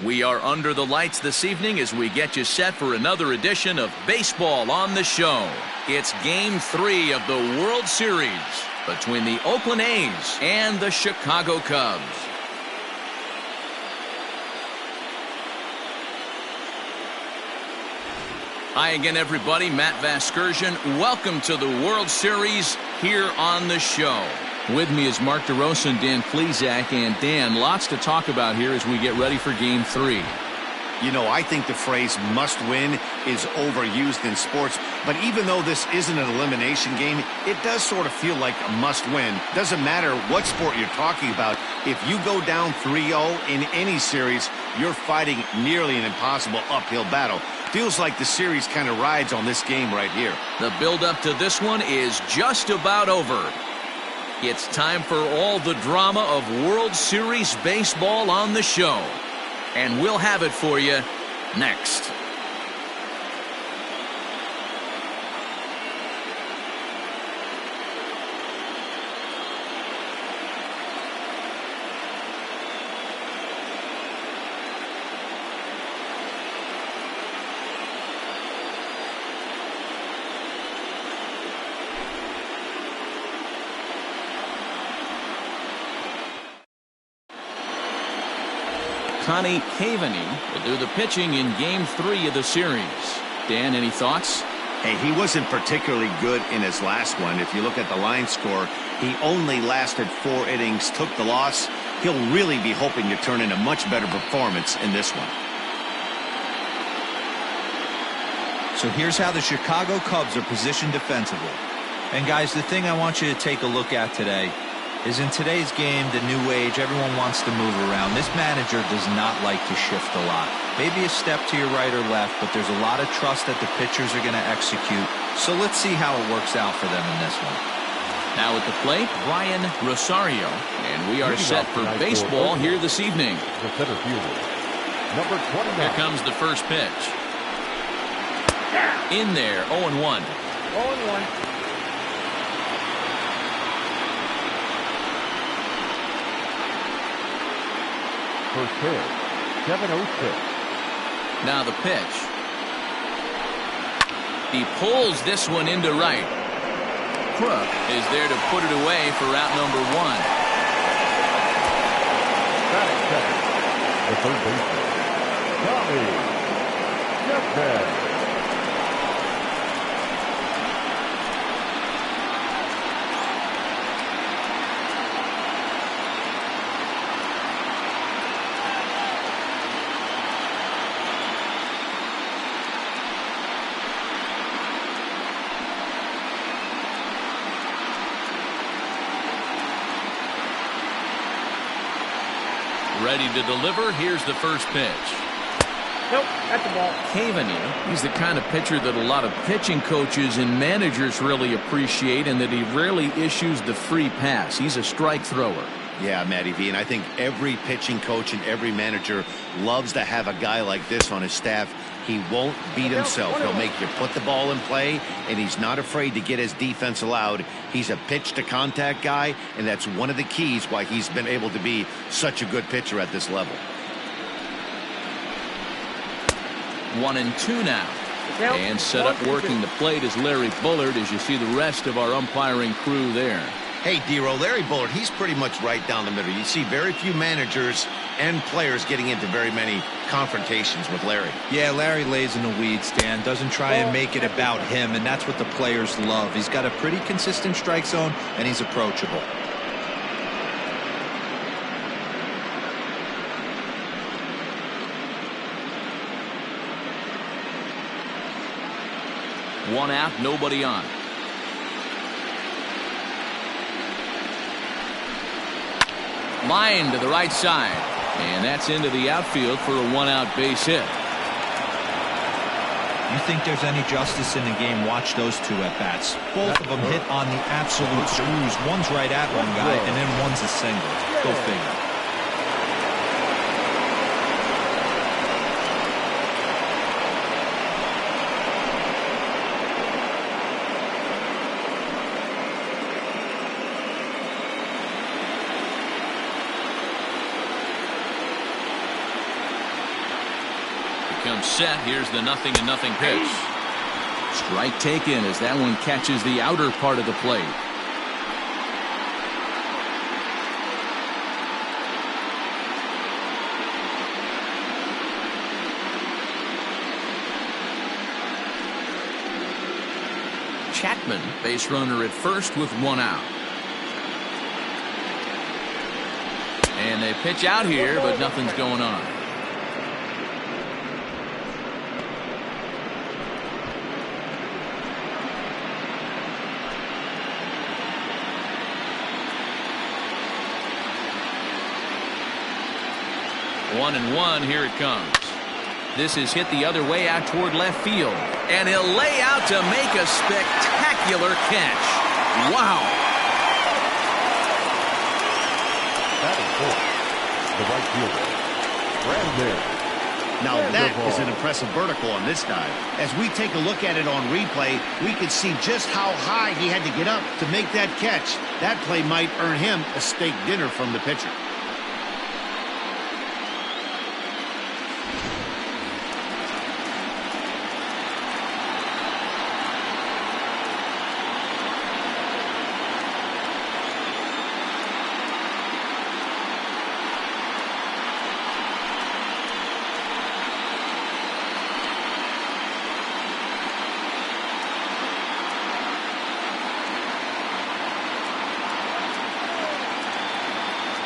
We are under the lights this evening as we get you set for another edition of Baseball on the Show. It's Game 3 of the World Series between the Oakland A's and the Chicago Cubs. Hi again, everybody. Matt Vasgersian. Welcome to the World Series here on the show. With me is Mark DeRosa and Dan Plesac. And Dan, lots to talk about here as we get ready for Game 3. You know, I think the phrase must win is overused in sports, but even though this isn't an elimination game, it does sort of feel like a must win. Doesn't matter what sport you're talking about. If you go down 3-0 in any series, you're fighting nearly an impossible uphill battle. Feels like the series kind of rides on this game right here. The build-up to this one is just about over. It's time for all the drama of World Series baseball on the show. And we'll have it for you next. Connie Cavaney will do the pitching in Game 3 of the series. Dan, any thoughts? Hey, he wasn't particularly good in his last one. If you look at the line score, he only lasted 4 innings, took the loss. He'll really be hoping to turn in a much better performance in this one. So here's how the Chicago Cubs are positioned defensively. And guys, the thing I want you to take a look at today is in today's game, the new age, everyone wants to move around. This manager does not like to shift a lot. Maybe a step to your right or left, but there's a lot of trust that the pitchers are going to execute. So let's see how it works out for them in this one. Now at the plate, Brian Rosario. And we are set for baseball here this evening. The center fielder, number 29. Here comes the first pitch. In there, 0-1. 0-1. First pitch, 7-0-6. Now the pitch. He pulls this one into right. Crook is there to put it away for out number 1. Batting second, the third baseman, Tommy Jeffers. Ready to deliver. Here's the first pitch. Nope, that's the ball. Cavaney, he's the kind of pitcher that a lot of pitching coaches and managers really appreciate, and that he rarely issues the free pass. He's a strike thrower. Yeah, Matty V, and I think every pitching coach and every manager loves to have a guy like this on his staff. He won't beat himself. He'll make you put the ball in play, and he's not afraid to get his defense allowed. He's a pitch-to-contact guy, and that's one of the keys why he's been able to be such a good pitcher at this level. 1-2 now. And set up working the plate is Larry Bullard, as you see the rest of our umpiring crew there. Hey, Dero, Larry Bullard, he's pretty much right down the middle. You see very few managers and players getting into very many confrontations with Larry. Yeah, Larry lays in the weeds, Dan. Doesn't try and make it about him, and that's what the players love. He's got a pretty consistent strike zone, and he's approachable. One out, nobody on. Line to the right side. And that's into the outfield for a one-out base hit. You think there's any justice in the game? Watch those two at-bats. Both of them hit on the absolute screws. One's right at one guy, and then one's a single. Go figure. them set. Here's the 0-0 pitch. Strike taken as that one catches the outer part of the plate. Chapman, base runner at first with one out. And they pitch out here, but nothing's going on. One and one, here it comes. This is hit the other way out toward left field. And he'll lay out to make a spectacular catch. Wow. That is four. The right fielder, Brandon. Now that is an impressive vertical on this dive. As we take a look at it on replay, we can see just how high he had to get up to make that catch. That play might earn him a steak dinner from the pitcher.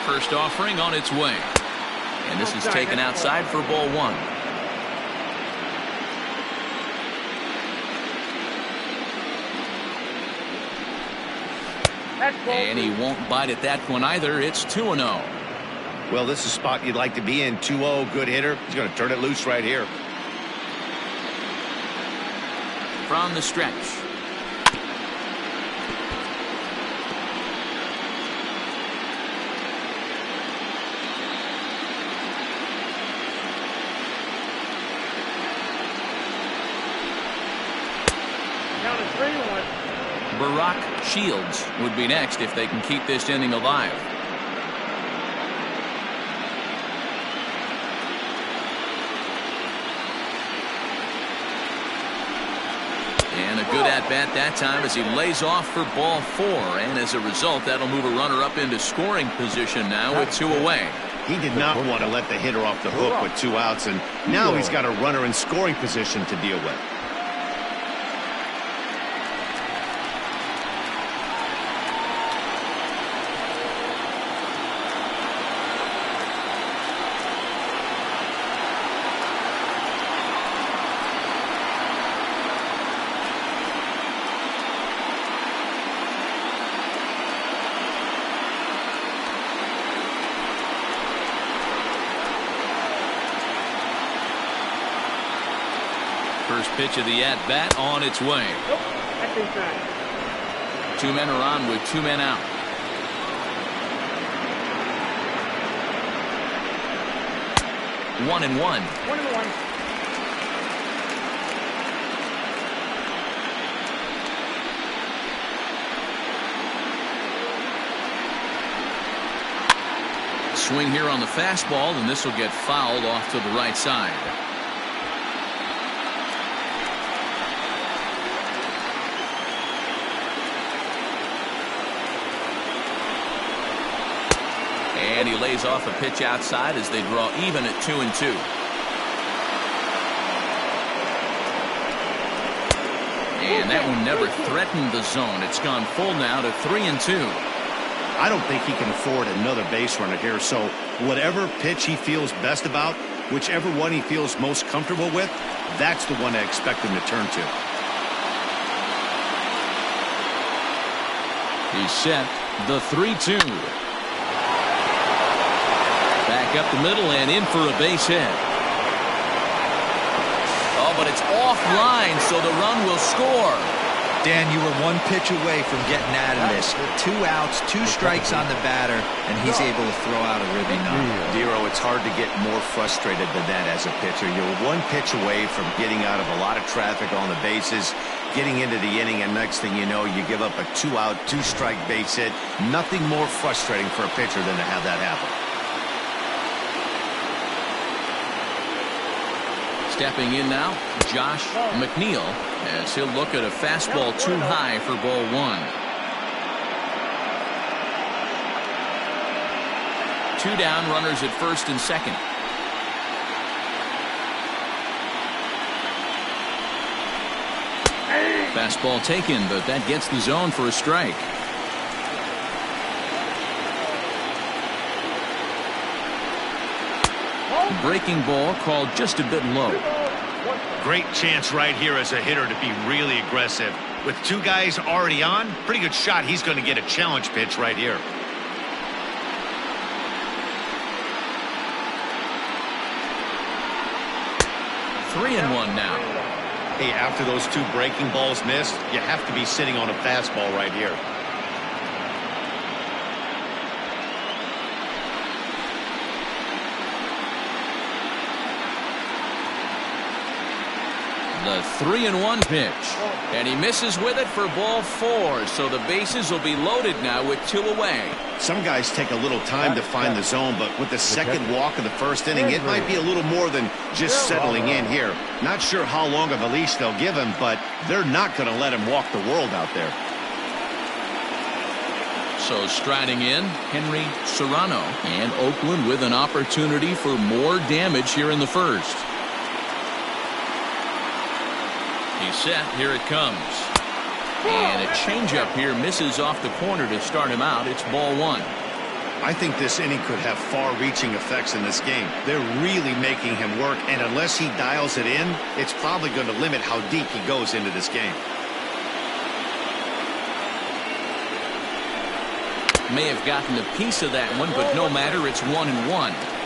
First offering on its way. And this is taken outside for ball one. And he won't bite at that one either. It's 2-0. Well, this is a spot you'd like to be in. 2-0, good hitter. He's going to turn it loose right here. From the stretch. Barack Shields would be next if they can keep this inning alive. And a good at-bat that time as he lays off for ball four. And as a result, that'll move a runner up into scoring position now with two away. He did not want to let the hitter off the hook with two outs, and now he's got a runner in scoring position to deal with. First pitch of the at-bat on its way. Two men are on with two men out. One and one. Swing here on the fastball, and this will get fouled off to the right side. And he lays off a pitch outside as they draw even at 2-2. And that one never threatened the zone. It's gone full now to 3-2. I don't think he can afford another base runner here, so whatever pitch he feels best about, whichever one he feels most comfortable with, that's the one I expect him to turn to. He's set. The 3-2. Back up the middle and in for a base hit. Oh, but it's offline, so the run will score. Dan, you were one pitch away from getting out of this. 2 outs, 2 strikes on the batter, and he's able to throw out a ribby knock. Dero, it's hard to get more frustrated than that as a pitcher. You're one pitch away from getting out of a lot of traffic on the bases, getting into the inning, and next thing you know, you give up a 2-out, 2-strike base hit. Nothing more frustrating for a pitcher than to have that happen. Stepping in now, Josh McNeil, as he'll look at a fastball too high for ball one. 2 down, runners at first and second. Fastball taken, but that gets the zone for a strike. Breaking ball called just a bit low. Great chance right here as a hitter to be really aggressive. With 2 guys already on, pretty good shot he's going to get a challenge pitch right here. Three and one now. Hey, after those 2 breaking balls missed, you have to be sitting on a fastball right here. The 3-1 pitch, and he misses with it for ball 4, so the bases will be loaded now with 2 away. Some guys take a little time to find the zone, but with the second walk of the first inning, it might be a little more than just settling in here. Not sure how long of a leash they'll give him, but they're not going to let him walk the world out there. So striding in, Henry Serrano, and Oakland with an opportunity for more damage here in the first. He's set. Here it comes. And a changeup here misses off the corner to start him out. It's ball 1. I think this inning could have far-reaching effects in this game. They're really making him work, and unless he dials it in, it's probably going to limit how deep he goes into this game. May have gotten a piece of that one, but no matter. It's 1-1.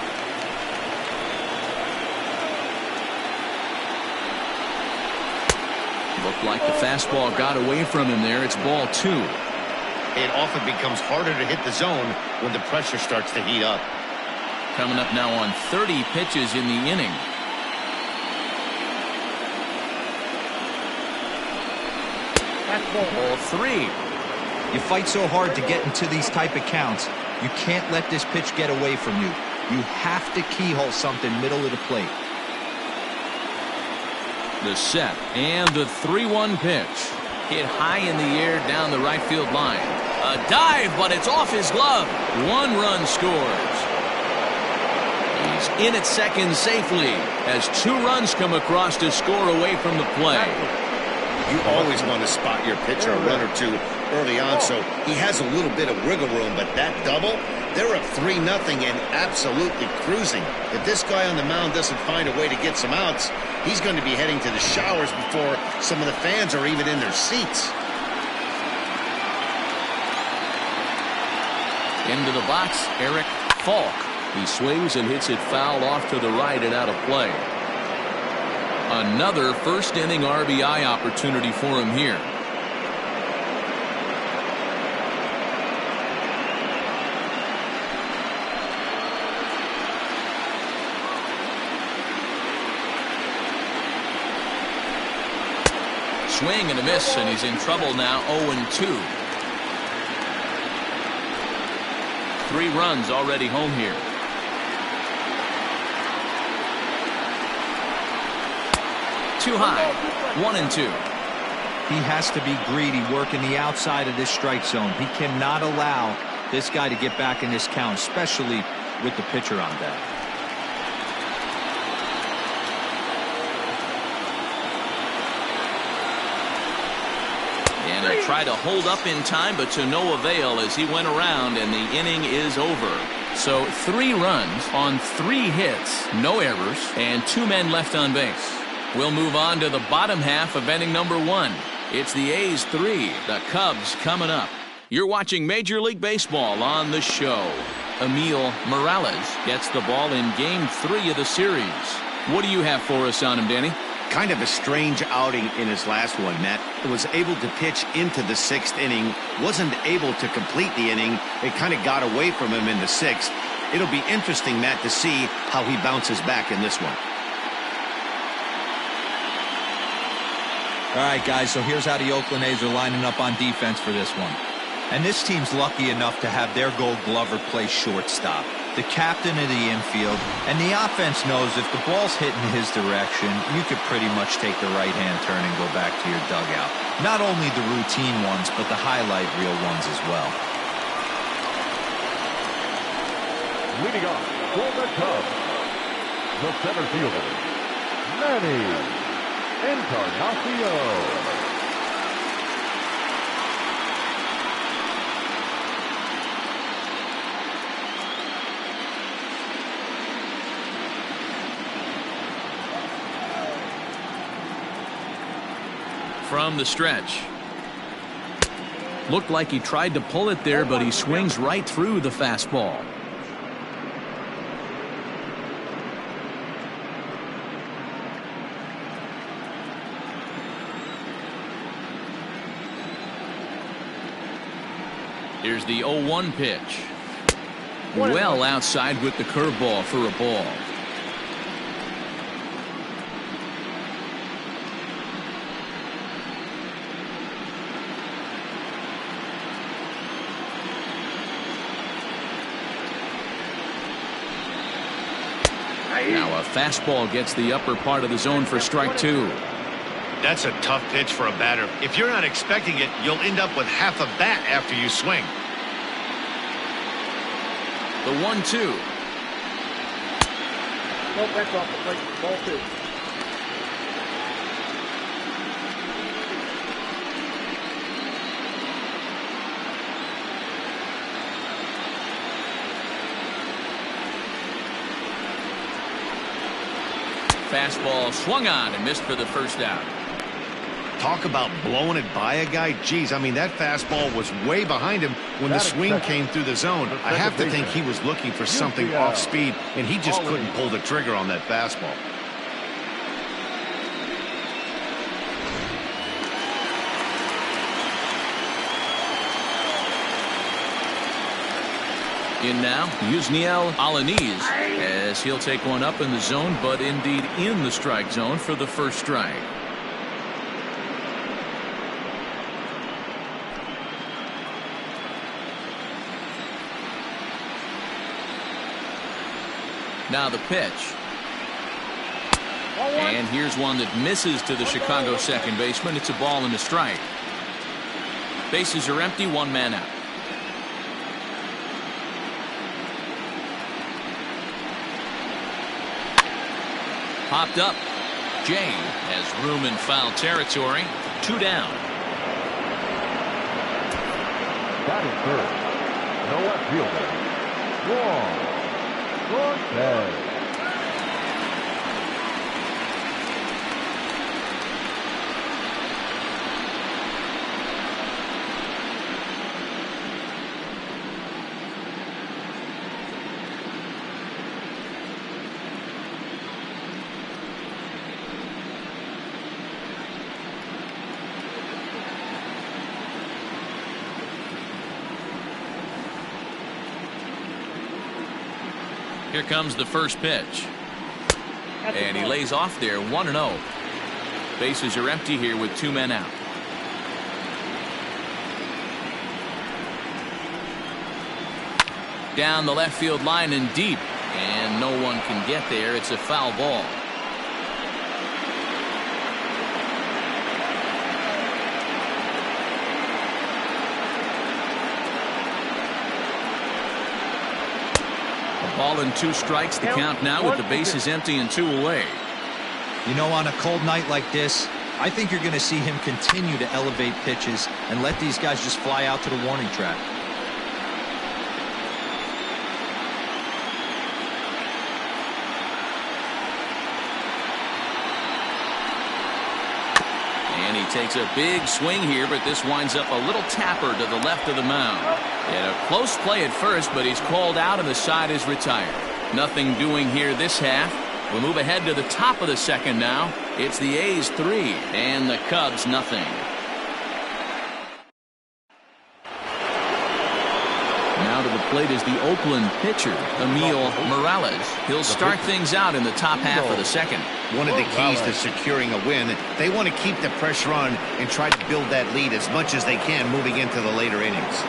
Looked like the fastball got away from him there. It's ball 2. It often becomes harder to hit the zone when the pressure starts to heat up. Coming up now on 30 pitches in the inning. Ball 3. You fight so hard to get into these type of counts. You can't let this pitch get away from you. You have to keyhole something middle of the plate. The set and the 3-1 pitch. Hit high in the air down the right field line. A dive, but it's off his glove. 1 run scores. He's in at second safely as 2 runs come across to score away from the play. You always want to spot your pitcher a run or 2 early on, so he has a little bit of wiggle room, but that double, they're up 3-0 and absolutely cruising. If this guy on the mound doesn't find a way to get some outs, he's going to be heading to the showers before some of the fans are even in their seats. Into the box, Eric Falk. He swings and hits it foul off to the right and out of play. Another first inning RBI opportunity for him here. Swing and a miss, and he's in trouble now. 0-2. 3 runs already home here. Too high. 1-2. He has to be greedy, working the outside of this strike zone. He cannot allow this guy to get back in this count, especially with the pitcher on deck. And a try to hold up in time, but to no avail as he went around, and the inning is over. So 3 runs on 3 hits, no errors, and 2 men left on base. We'll move on to the bottom half of inning number 1. It's the A's 3, the Cubs coming up. You're watching Major League Baseball on the show. Emil Morales gets the ball in game 3 of the series. What do you have for us on him, Danny? Kind of a strange outing in his last one, Matt. Was able to pitch into the 6th inning, wasn't able to complete the inning. It kind of got away from him in the 6th. It'll be interesting, Matt, to see how he bounces back in this one. All right, guys, so here's how the Oakland A's are lining up on defense for this one. And this team's lucky enough to have their Gold Glover play shortstop. the captain of the infield, and the offense knows if the ball's hitting his direction, you could pretty much take the right-hand turn and go back to your dugout. Not only the routine ones, but the highlight reel ones as well. Leading off for the Cubs, the center fielder, Manny Encarnacion. From the stretch. Looked like he tried to pull it there, but he swings right through the fastball. Here's the 0-1 pitch. Well outside with the curveball for a ball. Now a fastball gets the upper part of the zone for strike two. That's a tough pitch for a batter. If you're not expecting it, you'll end up with half a bat after you swing. The 1-2. Nope, that's off the plate. Ball two. Fastball swung on and missed for the first out. Talk about blowing it by a guy. Geez, I mean, that fastball was way behind him when the swing came through the zone. I have to think he was looking for something off speed, and he just couldn't pull the trigger on that fastball. In now, Yusniel Alanis, as he'll take one up in the zone, but indeed in the strike zone for the first strike. Now the pitch. And here's one that misses to the Chicago second baseman. It's a ball and a strike. Bases are empty, one man out. Popped up. Jay has room in foul territory. Two down. Batting third, no left fielder, Juan Cortez. Here comes the first pitch. And he lays off there, 1-0. Bases are empty here with two men out. Down the left field line and deep. And no one can get there. It's a foul ball. Ball and two strikes, the count now with the bases empty and two away. You know, on a cold night like this, I think you're going to see him continue to elevate pitches and let these guys just fly out to the warning track. And he takes a big swing here, but this winds up a little tapper to the left of the mound. And a close play at first, but he's called out and the side is retired. Nothing doing here this half. We'll move ahead to the top of the second now. It's the A's 3 and the Cubs nothing. Now to the plate is the Oakland pitcher, Emil Morales. He'll start things out in the top half of the second. One of the keys to securing a win, they want to keep the pressure on and try to build that lead as much as they can moving into the later innings.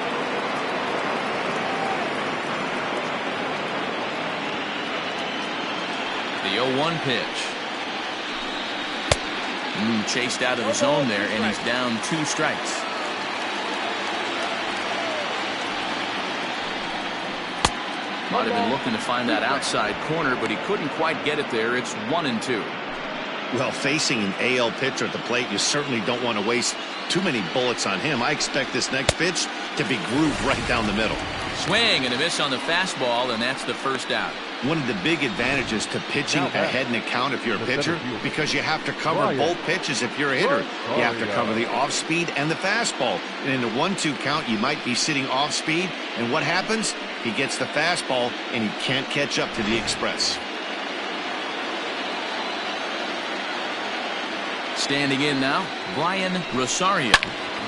The 0-1 pitch. Chased out of the zone there, and he's down 2 strikes. Might have been looking to find that outside corner, but he couldn't quite get it there. It's 1-2. Well, facing an AL pitcher at the plate, you certainly don't want to waste too many bullets on him. I expect this next pitch to be grooved right down the middle. Swing and a miss on the fastball, and that's the first out. One of the big advantages to pitching ahead in the count if you're a pitcher, because you have to cover both pitches if you're a hitter. You have to cover the off speed and the fastball. And in the 1-2 count, you might be sitting off speed. And what happens? He gets the fastball, and he can't catch up to the express. Standing in now, Brian Rosario.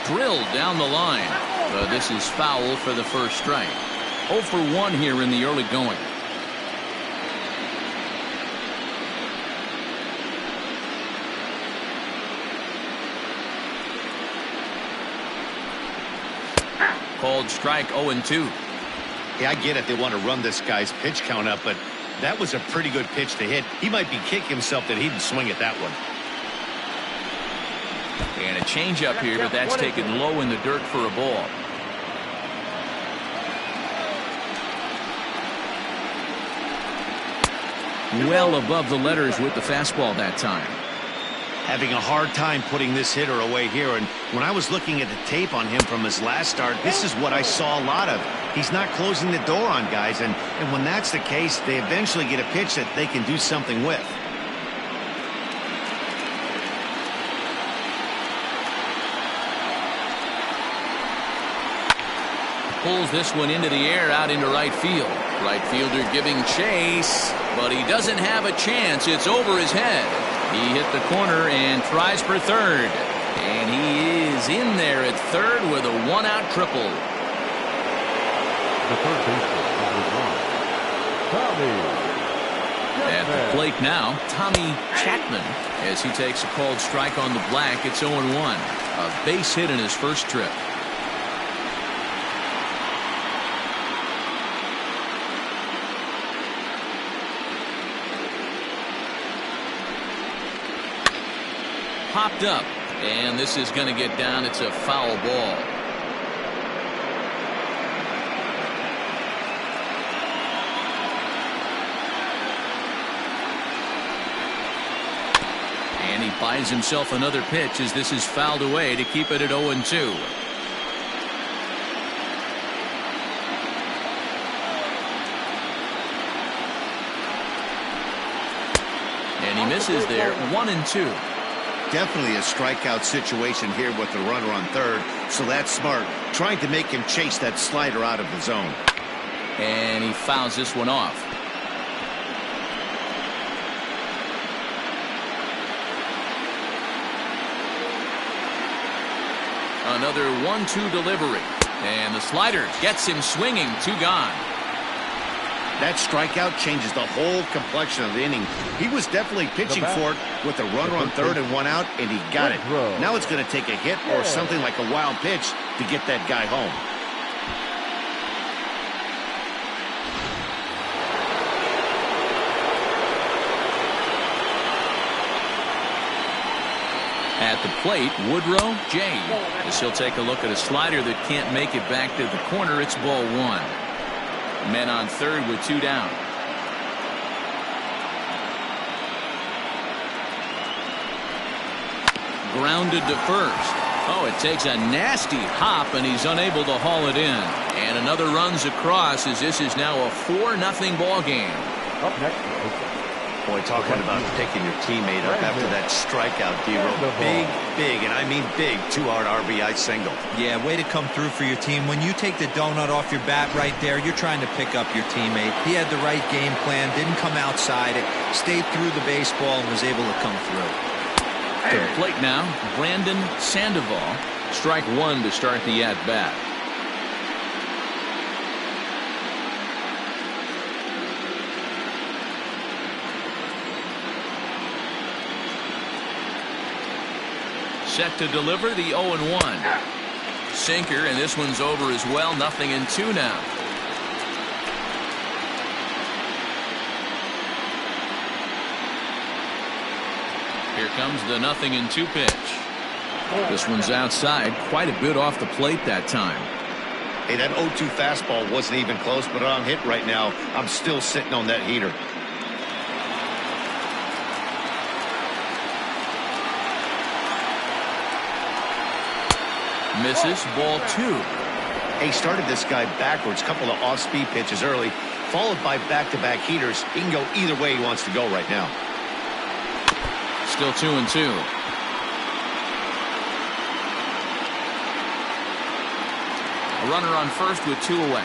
Drilled down the line. This is foul for the first strike. 0 for 1 here in the early going. Called strike 0-2. Yeah, I get it. They want to run this guy's pitch count up, but that was a pretty good pitch to hit. He might be kicking himself that he didn't swing at that one. And a changeup here, but that's taken low in the dirt for a ball. Well above the letters with the fastball that time. Having a hard time putting this hitter away here, and when I was looking at the tape on him from his last start, this is what I saw a lot of. He's not closing the door on guys, and when that's the case, they eventually get a pitch that they can do something with. Pulls this one into the air out into right field. Right fielder giving chase, but he doesn't have a chance. It's over his head. He hit the corner and tries for third. And he is in there at third with a 1-out triple. The third baseman, Tommy. At the plate now, Tommy Chapman, as he takes a called strike on the black. It's 0-1. A base hit in his first trip. Popped up, and this is going to get down. It's a foul ball. And he buys himself another pitch as this is fouled away to keep it at 0-2. And he misses there. 1-2. Definitely a strikeout situation here with the runner on third, so that's smart. Trying to make him chase that slider out of the zone. And he fouls this one off. Another 1-2 delivery. And the slider gets him swinging. 2 gone. That strikeout changes the whole complexion of the inning. He was definitely pitching for it with a runner on third and 1 out, and he got it. Now it's going to take a hit or something like a wild pitch to get that guy home. At the plate, Woodrow J. As he'll take a look at a slider that can't make it back to the corner. It's ball 1. Men on third with 2 down. Grounded to first. Oh, it takes a nasty hop, and he's unable to haul it in. And another runs across as this is now a 4-0 ball game. Up next, Boy, talking about picking your teammate up after that strikeout, D-Row. Big, and I mean big, 2-hard RBI single. Yeah, way to come through for your team. When you take the donut off your bat right there, you're trying to pick up your teammate. He had the right game plan, didn't come outside it, stayed through the baseball, and was able to come through. To the plate now, Brandon Sandoval. Strike 1 to start the at-bat. Set to deliver the 0-1. Sinker, and this one's over as well. 0-2 now. Here comes the 0-2 pitch. This one's outside, quite a bit off the plate that time. Hey, that 0-2 fastball wasn't even close, but on hit right now, I'm still sitting on that heater. Misses, ball 2. He started this guy backwards, couple of off-speed pitches early, followed by back-to-back heaters. He can go either way he wants to go right now. Still 2-2. A runner on first with 2 away.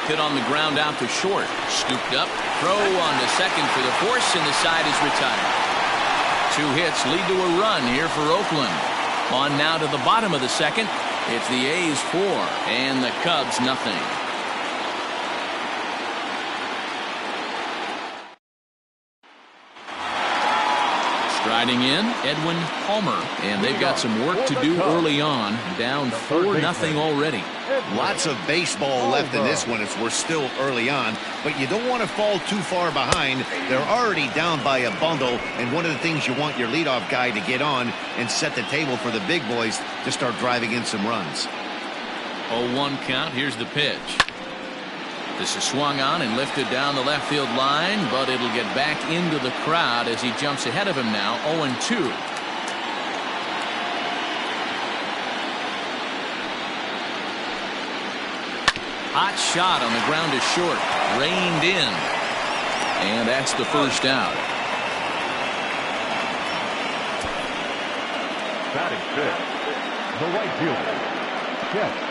Hit on the ground out to short. Scooped up. Throw on to second for the force, and the side is retired. 2 hits lead to a run here for Oakland. On now to the bottom of the second. It's the A's 4 and the Cubs nothing. Striding in, Edwin Palmer, and they've got some work to do early on. Down 4-0 already. Lots of baseball left in this one as we're still early on, but you don't want to fall too far behind. They're already down by a bundle, and one of the things you want your leadoff guy to get on and set the table for the big boys to start driving in some runs. 0-1 count. Here's the pitch. This is swung on and lifted down the left field line, but it'll get back into the crowd as he jumps ahead of him now. 0-2. Hot shot on the ground is short. Reined in. And that's the first out. Batting fifth, the right fielder, Jeff.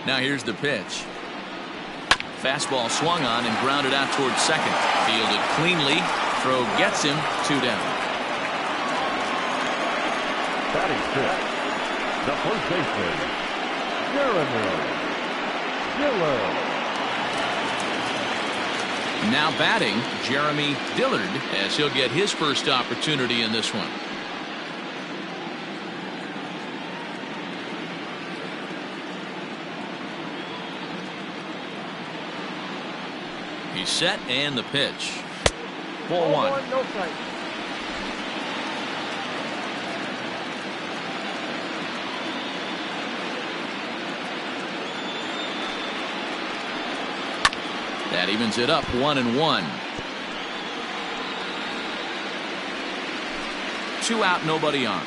Now here's the pitch. Fastball swung on and grounded out towards second. Fielded cleanly. Throw gets him. 2 down. Batting fifth, the first baseman, Jeremy Dillard. Now batting, Jeremy Dillard, as he'll get his first opportunity in this one. He's set, and the pitch. Ball 1. No strike. That evens it up 1-1. 2 out, nobody on.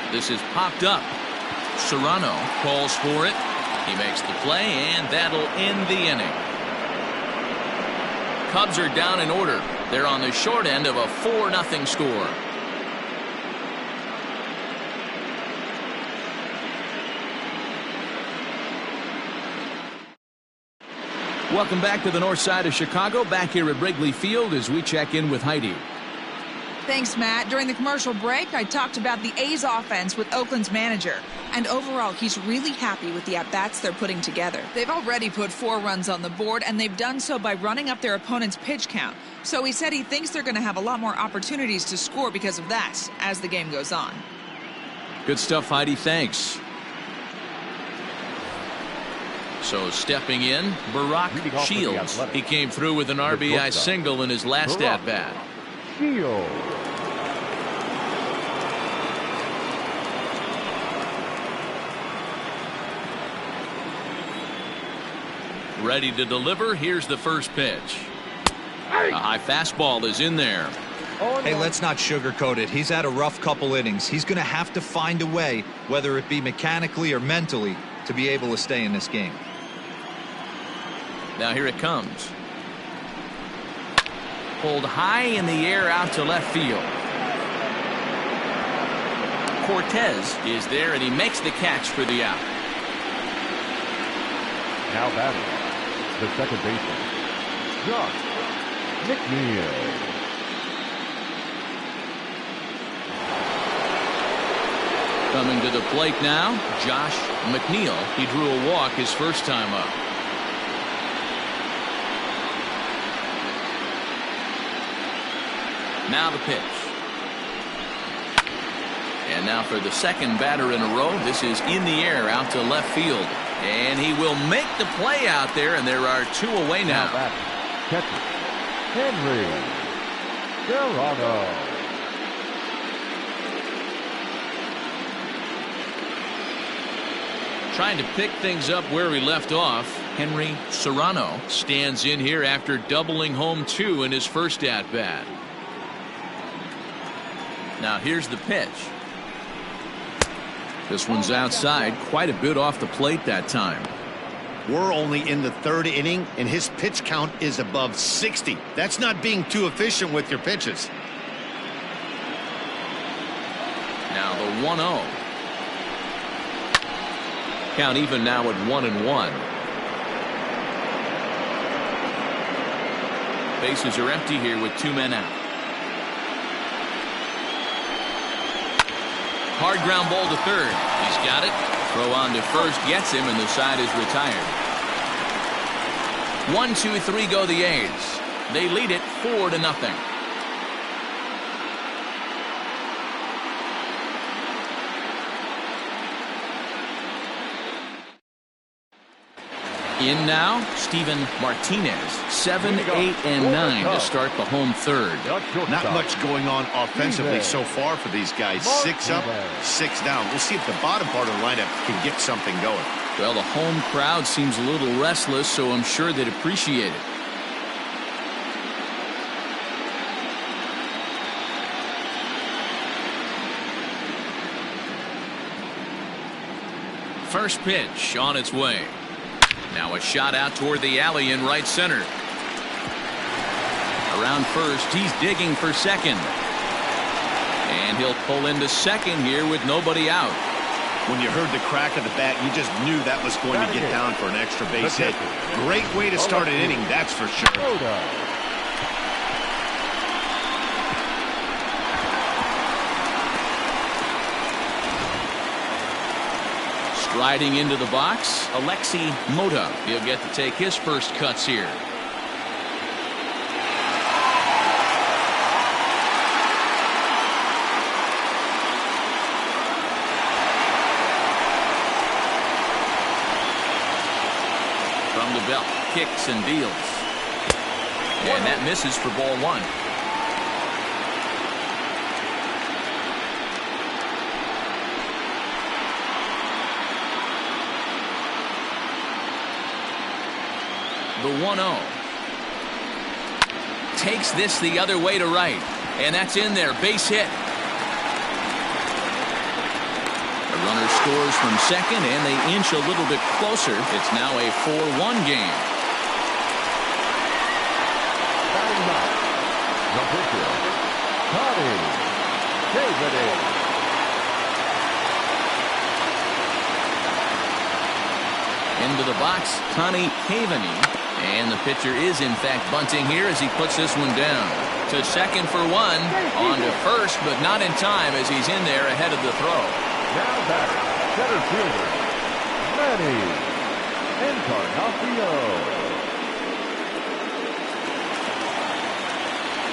This is popped up. Serrano calls for it. He makes the play, and that'll end the inning. Cubs are down in order. They're on the short end of a 4-0 score. Welcome back to the north side of Chicago. Back here at Wrigley Field as we check in with Heidi. Thanks, Matt. During the commercial break, I talked about the A's offense with Oakland's manager. And overall, he's really happy with the at-bats they're putting together. They've already put 4 runs on the board, and they've done so by running up their opponent's pitch count. So he said he thinks they're going to have a lot more opportunities to score because of that as the game goes on. Good stuff, Heidi. Thanks. So stepping in, Barack Shields. He came through with an RBI single in his last at-bat. Shields. Ready to deliver. Here's the first pitch. A high fastball is in there. Hey, let's not sugarcoat it. He's had a rough couple innings. He's going to have to find a way, whether it be mechanically or mentally, to be able to stay in this game. Now here it comes. Pulled high in the air out to left field. Cortez is there, and he makes the catch for the out. Now batting, the second baseman, Josh McNeil. Coming to the plate now, Josh McNeil. He drew a walk his first time up. Now the pitch. And now for the second batter in a row. This is in the air out to left field. And he will make the play out there, and there are two away now. Catcher, Henry Serrano. Trying to pick things up where we left off. Henry Serrano stands in here after doubling home 2 in his first at-bat. Now here's the pitch. This one's outside, quite a bit off the plate that time. We're only in the third inning, and his pitch count is above 60. That's not being too efficient with your pitches. Now the 1-0. Count even now at 1-1. Bases are empty here with 2 men out. Hard ground ball to third. He's got it. Throw on to first gets him, and the side is retired. 1-2-3 go the A's. They lead it 4-0. In now, Steven Martinez. 7, 8, and 9 to start the home third. Not much going on offensively so far for these guys. 6 up, 6 down. We'll see if the bottom part of the lineup can get something going. Well, the home crowd seems a little restless, so I'm sure they'd appreciate it. First pitch on its way. Now a shot out toward the alley in right center. Around first, he's digging for second. And he'll pull into second here with nobody out. When you heard the crack of the bat, you just knew that was going to get down for an extra base hit. Great way to start an inning, that's for sure. Striding into the box, Alexi Mota. He'll get to take his first cuts here. From the belt, kicks and deals. And that misses for ball 1. The 1-0. Takes this the other way to right. And that's in there. Base hit. The runner scores from second, and they inch a little bit closer. It's now a 4-1 game. Batting up, the pitcher, Tommy David. Into the box, Tony Cavaney. And the pitcher is, in fact, bunting here as he puts this one down. To second for 1. On to first, but not in time as he's in there ahead of the throw. Now batter, center fielder, Manny Encarnacion.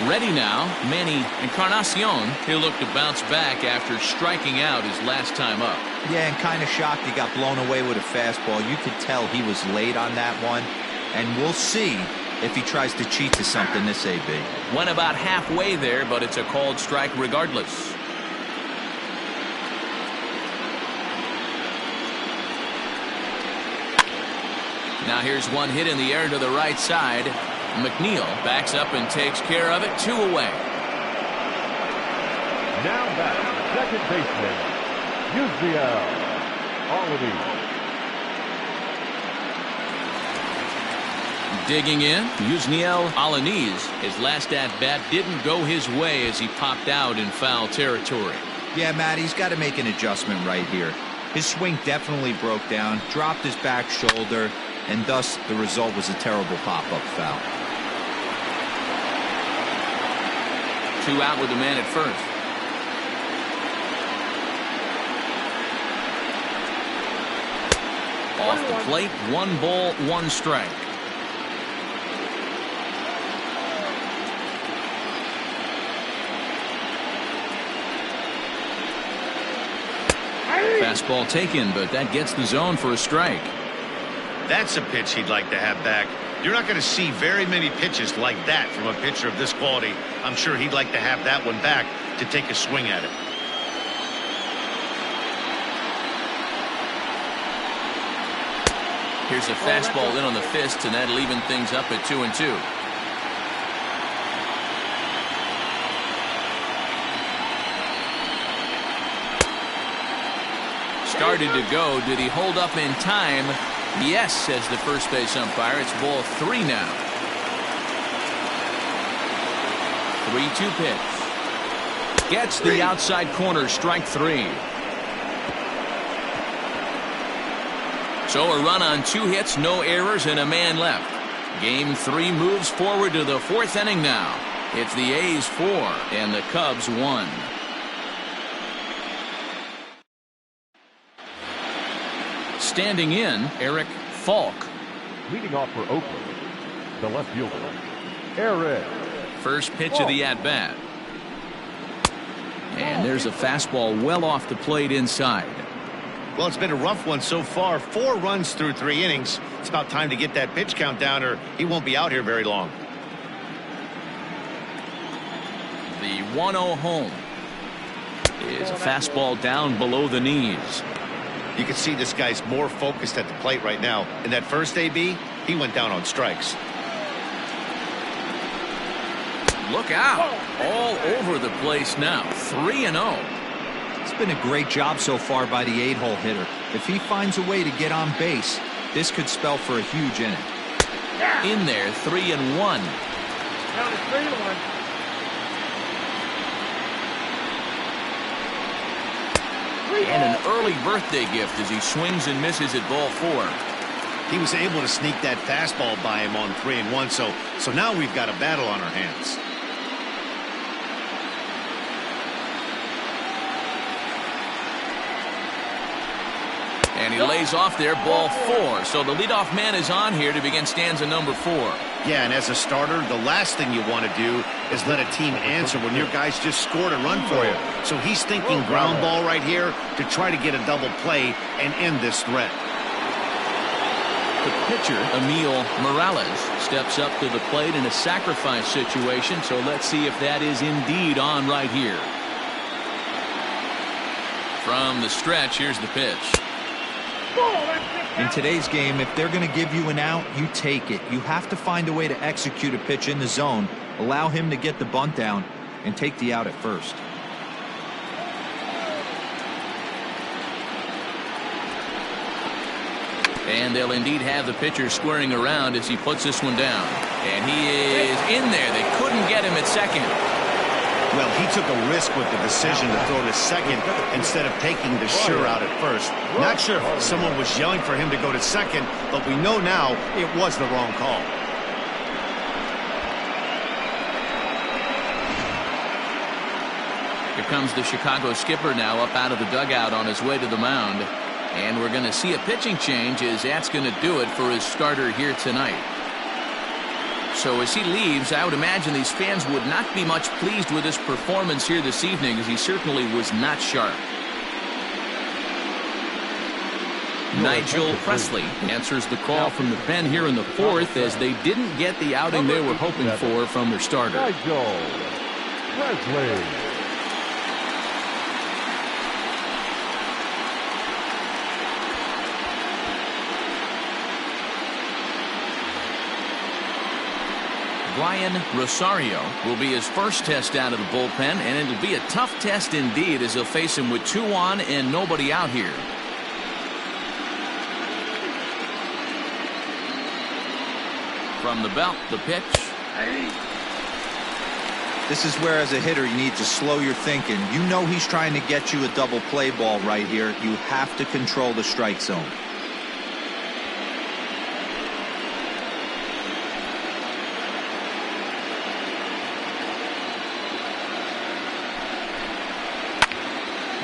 Ready now, Manny Encarnacion. He'll look to bounce back after striking out his last time up. Yeah, and kind of shocked he got blown away with a fastball. You could tell he was late on that one. And we'll see if he tries to cheat to something this AB. Went about halfway there, but it's a called strike regardless. Now here's one hit in the air to the right side. McNeil backs up and takes care of it. 2 away. Now back, second baseman, Yusniel Alanis. Digging in, Yusniel Alanis. His last at-bat didn't go his way as he popped out in foul territory. Yeah, Matt, he's got to make an adjustment right here. His swing definitely broke down, dropped his back shoulder, and thus the result was a terrible pop-up foul. 2 out with the man at first. Off the plate, 1 ball, 1 strike. Fastball taken, but that gets the zone for a strike. That's a pitch he'd like to have back. You're not going to see very many pitches like that from a pitcher of this quality. I'm sure he'd like to have that one back to take a swing at it. Here's a fastball in on the fist, and that'll even things up at 2-2. Started to go. Did he hold up in time? Yes, says the first base umpire. It's ball 3 now. 3-2 pitch. Gets the outside corner, strike 3. So a run on 2 hits, no errors, and a man left. Game 3 moves forward to the 4th inning now. It's the A's 4 and the Cubs 1. Standing in, Eric Falk. Leading off for Oakland, the left fielder, Eric. First pitch of the at-bat. And there's a fastball well off the plate inside. Well, it's been a rough one so far. 4 runs through 3 innings. It's about time to get that pitch count down, or he won't be out here very long. The 1-0 home is a fastball down below the knees. You can see this guy's more focused at the plate right now. In that first AB, he went down on strikes. Look out. All over the place now. 3-0. It's been a great job so far by the 8-hole hitter. If he finds a way to get on base, this could spell for a huge inning. In there, 3-1. Down to 3-1. And an early birthday gift as he swings and misses at ball 4. He was able to sneak that fastball by him on 3-1, so now we've got a battle on our hands. And he lays off there, ball 4. So the leadoff man is on here to begin stanza number 4. Yeah, and as a starter, the last thing you want to do is let a team answer when your guys just scored a run for you. So he's thinking ground ball right here to try to get a double play and end this threat. The pitcher, Emil Morales, steps up to the plate in a sacrifice situation. So let's see if that is indeed on right here. From the stretch, here's the pitch. In today's game, if they're going to give you an out, you take it. You have to find a way to execute a pitch in the zone, allow him to get the bunt down, and take the out at first. And they'll indeed have the pitcher squaring around as he puts this one down. And he is in there. They couldn't get him at second. Well, he took a risk with the decision to throw to second instead of taking the sure out at first. Not sure if someone was yelling for him to go to second, but we know now it was the wrong call. Here comes the Chicago skipper now up out of the dugout on his way to the mound. And we're going to see a pitching change as that's going to do it for his starter here tonight. So as he leaves, I would imagine these fans would not be much pleased with his performance here this evening, as he certainly was not sharp. Nigel Presley answers the call from the pen here in the 4th, as they didn't get the outing they were hoping for from their starter. Nigel Presley. Brian Rosario will be his first test out of the bullpen, and it'll be a tough test indeed as he'll face him with 2 on and nobody out here. From the belt, the pitch. This is where, as a hitter, you need to slow your thinking. You know he's trying to get you a double play ball right here. You have to control the strike zone.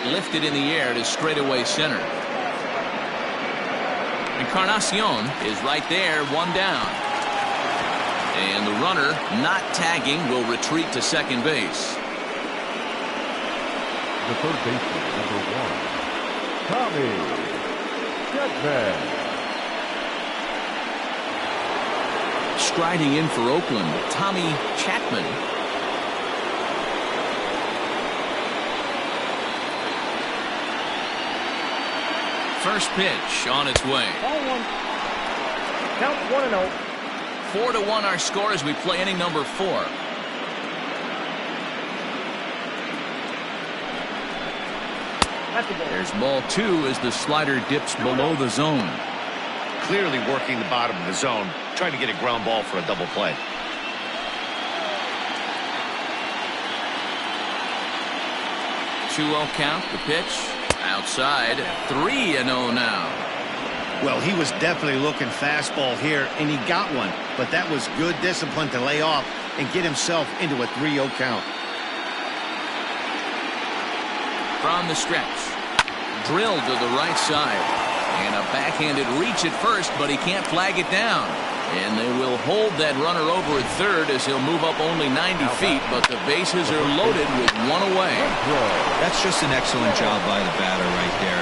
Lifted in the air to straightaway center. Encarnacion is right there, one down. And the runner, not tagging, will retreat to second base. The third baseman, number 1, Tommy Chapman. Striding in for Oakland, Tommy Chapman. First pitch on its way. Ball 1. Count 1-0. 4-1 our score as we play inning number 4. That's the ball. There's ball 2 as the slider dips below the zone. Clearly working the bottom of the zone, trying to get a ground ball for a double play. Two-0 count, the pitch. Outside, 3-0 now. Well, he was definitely looking fastball here, and he got one. But that was good discipline to lay off and get himself into a 3-0 count. From the stretch. Drilled to the right side. And a backhanded reach at first, but he can't flag it down. And they will hold that runner over at third as he'll move up only 90 feet, but the bases are loaded with one away. That's just an excellent job by the batter right there.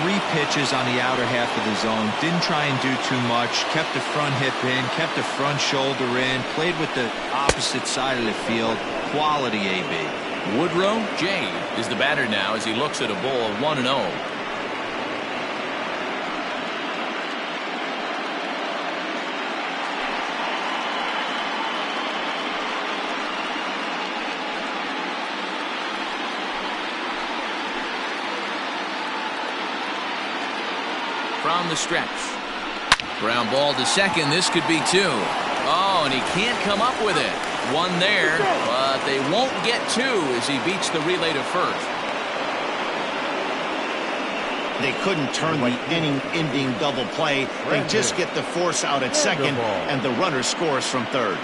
3 pitches on the outer half of the zone. Didn't try and do too much. Kept the front hip in. Kept the front shoulder in. Played with the opposite side of the field. Quality AB. Woodrow J is the batter now as he looks at a ball of 1-0. From the stretch. Ground ball to second. This could be 2. Oh, and he can't come up with it. 1 there, but they won't get 2 as he beats the relay to first. They couldn't turn the inning-ending double play. They just get the force out at second, and the runner scores from third.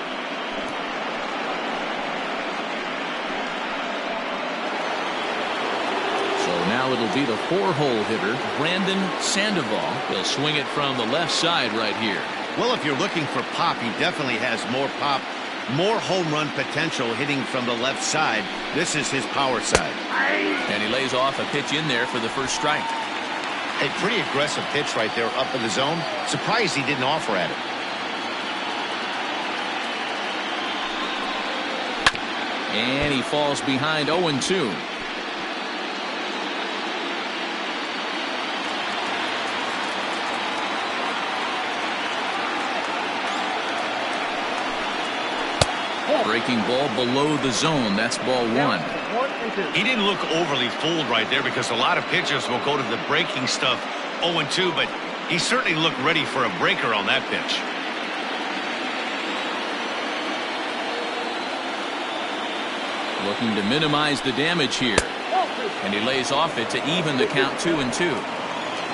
Now it'll be the 4-hole hitter, Brandon Sandoval. He'll swing it from the left side right here. Well, if you're looking for pop, he definitely has more pop, more home run potential hitting from the left side. This is his power side. And he lays off a pitch in there for the first strike. A pretty aggressive pitch right there up in the zone. Surprised he didn't offer at it. And he falls behind 0-2. Breaking ball below the zone. That's ball 1. He didn't look overly fooled right there because a lot of pitchers will go to the breaking stuff 0-2, but he certainly looked ready for a breaker on that pitch. Looking to minimize the damage here. And he lays off it to even the count 2-2.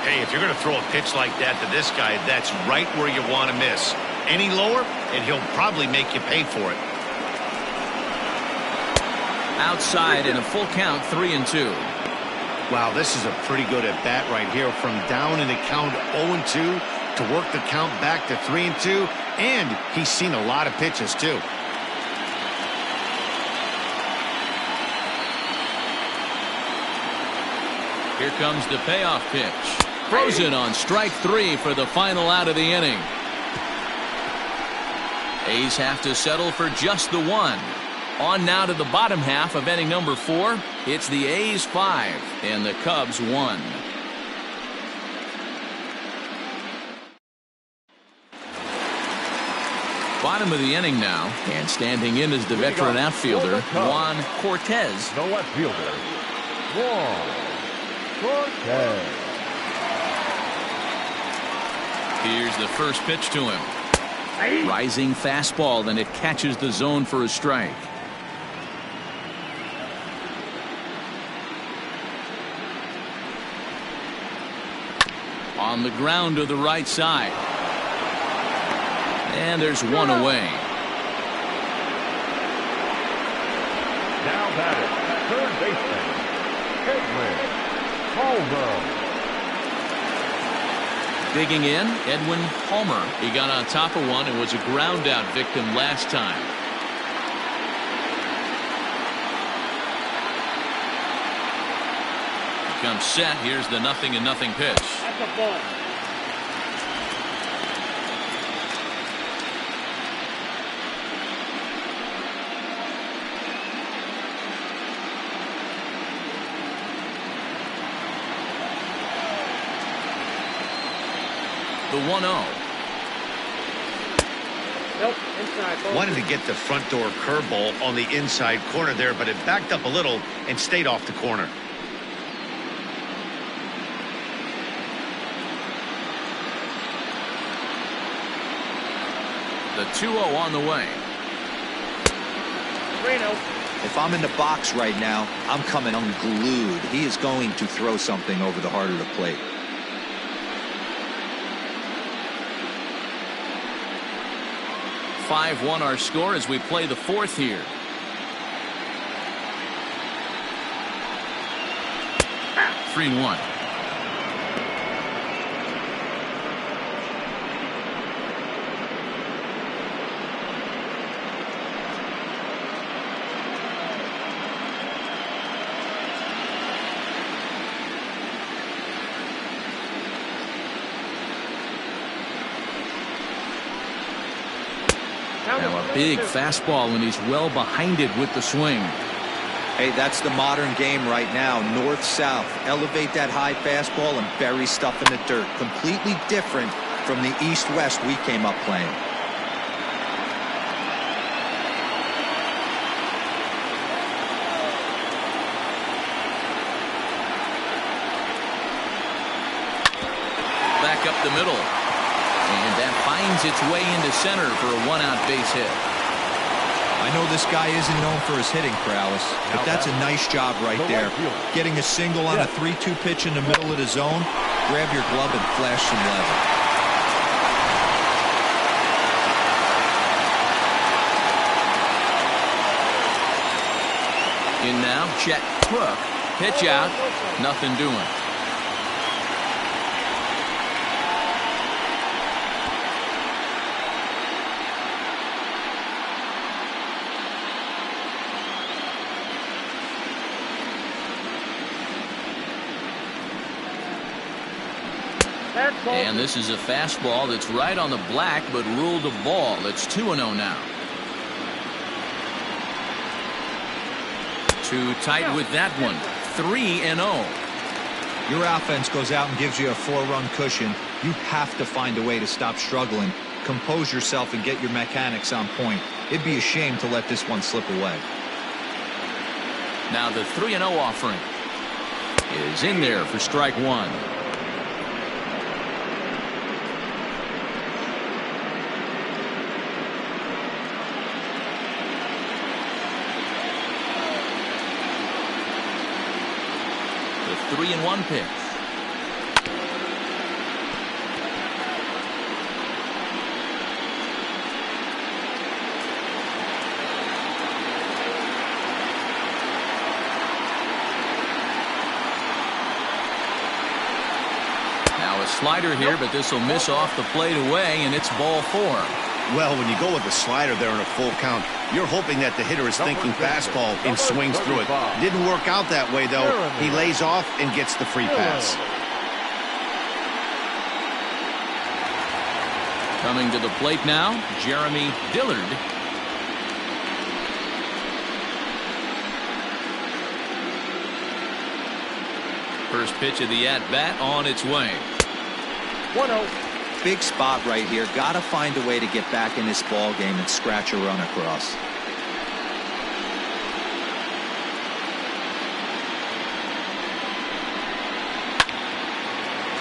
Hey, if you're going to throw a pitch like that to this guy, that's right where you want to miss. Any lower, and he'll probably make you pay for it. Outside in a full count, 3-2. Wow, this is a pretty good at bat right here. From down in the count 0-2 to work the count back to 3-2, and he's seen a lot of pitches too. Here comes the payoff pitch. Frozen on strike 3 for the final out of the inning. A's have to settle for just the 1. On now to the bottom half of inning number 4. It's the A's 5 and the Cubs 1. Bottom of the inning now, and standing in is the veteran outfielder Juan Cortez. The left fielder, Juan Cortez. Here's the first pitch to him. Rising fastball, and it catches the zone for a strike. On the ground to the right side. And there's one away. Now batting, third baseman, Edwin Palmer. Digging in, Edwin Palmer. He got on top of one and was a ground out victim last time. He comes set. Here's the 0-0 pitch. That's a ball. The 1-0. Nope, inside. Ball. Wanted to get the front door curveball on the inside corner there, but it backed up a little and stayed off the corner. The 2-0 on the way. 3-0. If I'm in the box right now, I'm coming unglued. He is going to throw something over the heart of the plate. Five-1 our score as we play the fourth here. Ah, 3-1. Now a big fastball, and he's well behind it with the swing. Hey, that's the modern game right now. North-south. Elevate that high fastball and bury stuff in the dirt. Completely different from the east-west we came up playing. Back up the middle. And that finds its way into center for a one-out base hit. I know this guy isn't known for his hitting prowess, but that's a nice job right there. Getting a single on a 3-2 pitch in the middle of the zone. Grab your glove and flash some leather. In now, Chet Crook. Pitch out. Nothing doing. And this is a fastball that's right on the black, but ruled a ball. It's 2-0 now. Too tight with that one. 3-0. Your offense goes out and gives you a 4-run cushion. You have to find a way to stop struggling. Compose yourself and get your mechanics on point. It'd be a shame to let this one slip away. Now the 3-0 offering is in there for strike one. The 3-1 pitch. Now a slider here, but this will miss off the plate away, and it's ball four. Well, when you go with the slider there in a full count, you're hoping that the hitter is thinking fastball and swings through it. Didn't work out that way, though. He lays off and gets the free pass. Coming to the plate now, Jeremy Dillard. First pitch of the at-bat on its way. 1-0. Big spot right here. Got to find a way to get back in this ball game and scratch a run across.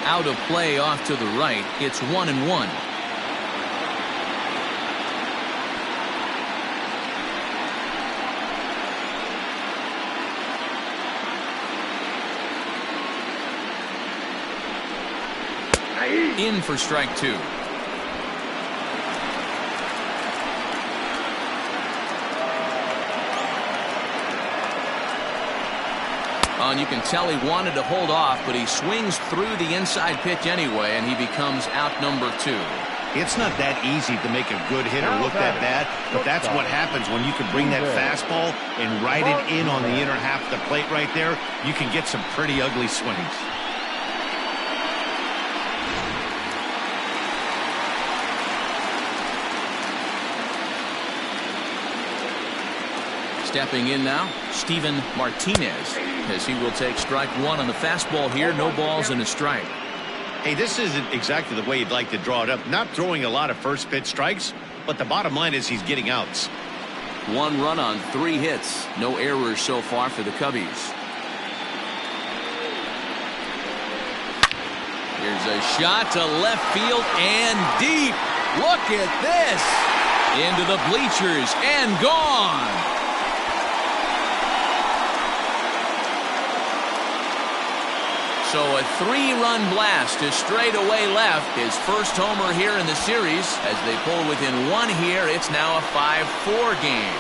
Out of play off to the right. It's 1-1. In for strike two. And you can tell he wanted to hold off, but he swings through the inside pitch anyway, and he becomes out number 2. It's not that easy to make a good hitter look that bad, but that's what happens when you can bring that fastball and ride it in on the inner half of the plate right there. You can get some pretty ugly swings. Stepping in now, Steven Martinez, as he will take strike one on the fastball here. No balls and a strike. Hey, this isn't exactly the way you'd like to draw it up. Not throwing a lot of first pitch strikes, but the bottom line is he's getting outs. 1 run on 3 hits. No errors so far for the Cubbies. Here's a shot to left field and deep. Look at this. Into the bleachers and gone. So a 3-run blast to straightaway left. His first homer here in the series. As they pull within 1 here, it's now a 5-4 game.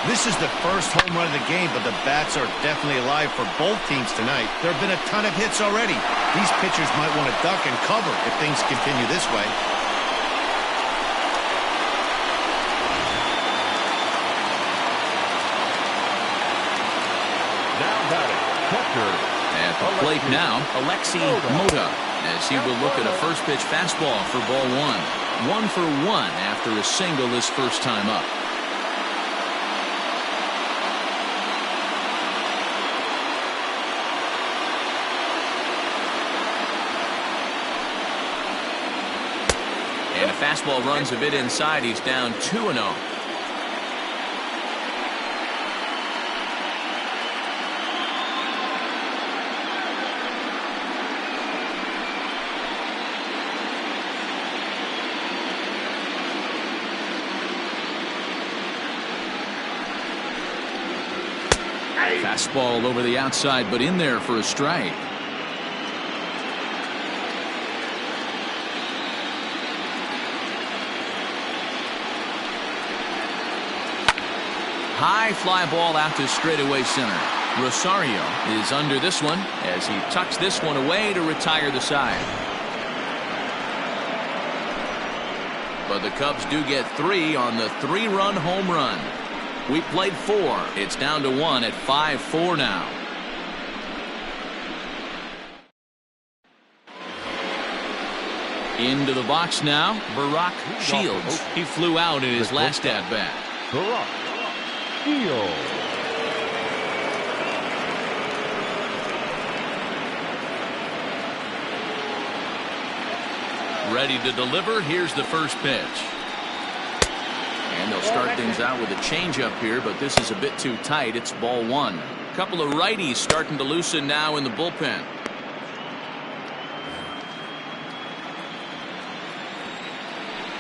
This is the first home run of the game, but the bats are definitely alive for both teams tonight. There have been a ton of hits already. These pitchers might want to duck and cover if things continue this way. At the plate now, Alexi Mota, as he will look at a first pitch fastball for ball 1. 1 for 1 after a single his first time up. And a fastball runs a bit inside. He's down 2-0. Fastball over the outside, but in there for a strike. High fly ball out to straightaway center. Rosario is under this one as he tucks this one away to retire the side. But the Cubs do get 3 on the 3-run home run. We played 4. It's down to 1 at 5-4 now. Into the box now, Barack Shields. He flew out in his last at-bat. Barack Shields. Ready to deliver. Here's the first pitch. And they'll start things out with a changeup here, but this is a bit too tight. It's ball 1. A couple of righties starting to loosen now in the bullpen.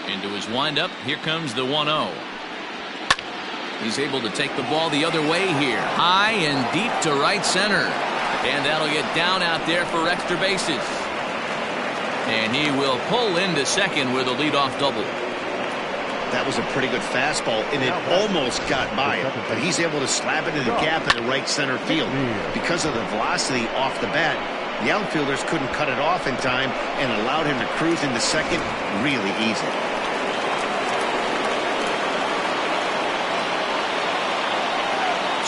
Into his windup. Here comes the 1-0. He's able to take the ball the other way here. High and deep to right center. And that'll get down out there for extra bases. And he will pull into second with a leadoff double. That was a pretty good fastball, and it almost got by him. But he's able to slap it in the gap in the right center field. Because of the velocity off the bat, the outfielders couldn't cut it off in time and allowed him to cruise into second really easy.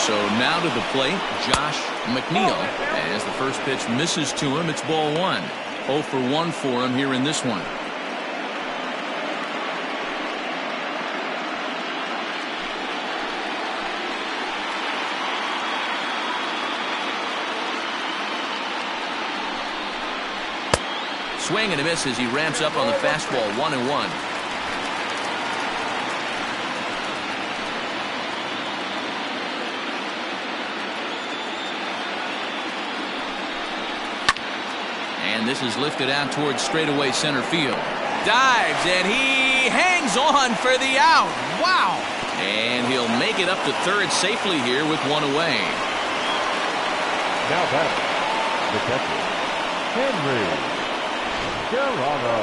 So now to the plate, Josh McNeil. As the first pitch misses to him, it's ball 1. 0 for 1 for him here in this one. Swing and a miss as he ramps up on the fastball. 1-1. And this is lifted out towards straightaway center field. Dives and he hangs on for the out. Wow. And he'll make it up to third safely here with 1 away. Now batting, the catcher, Henry Serrano.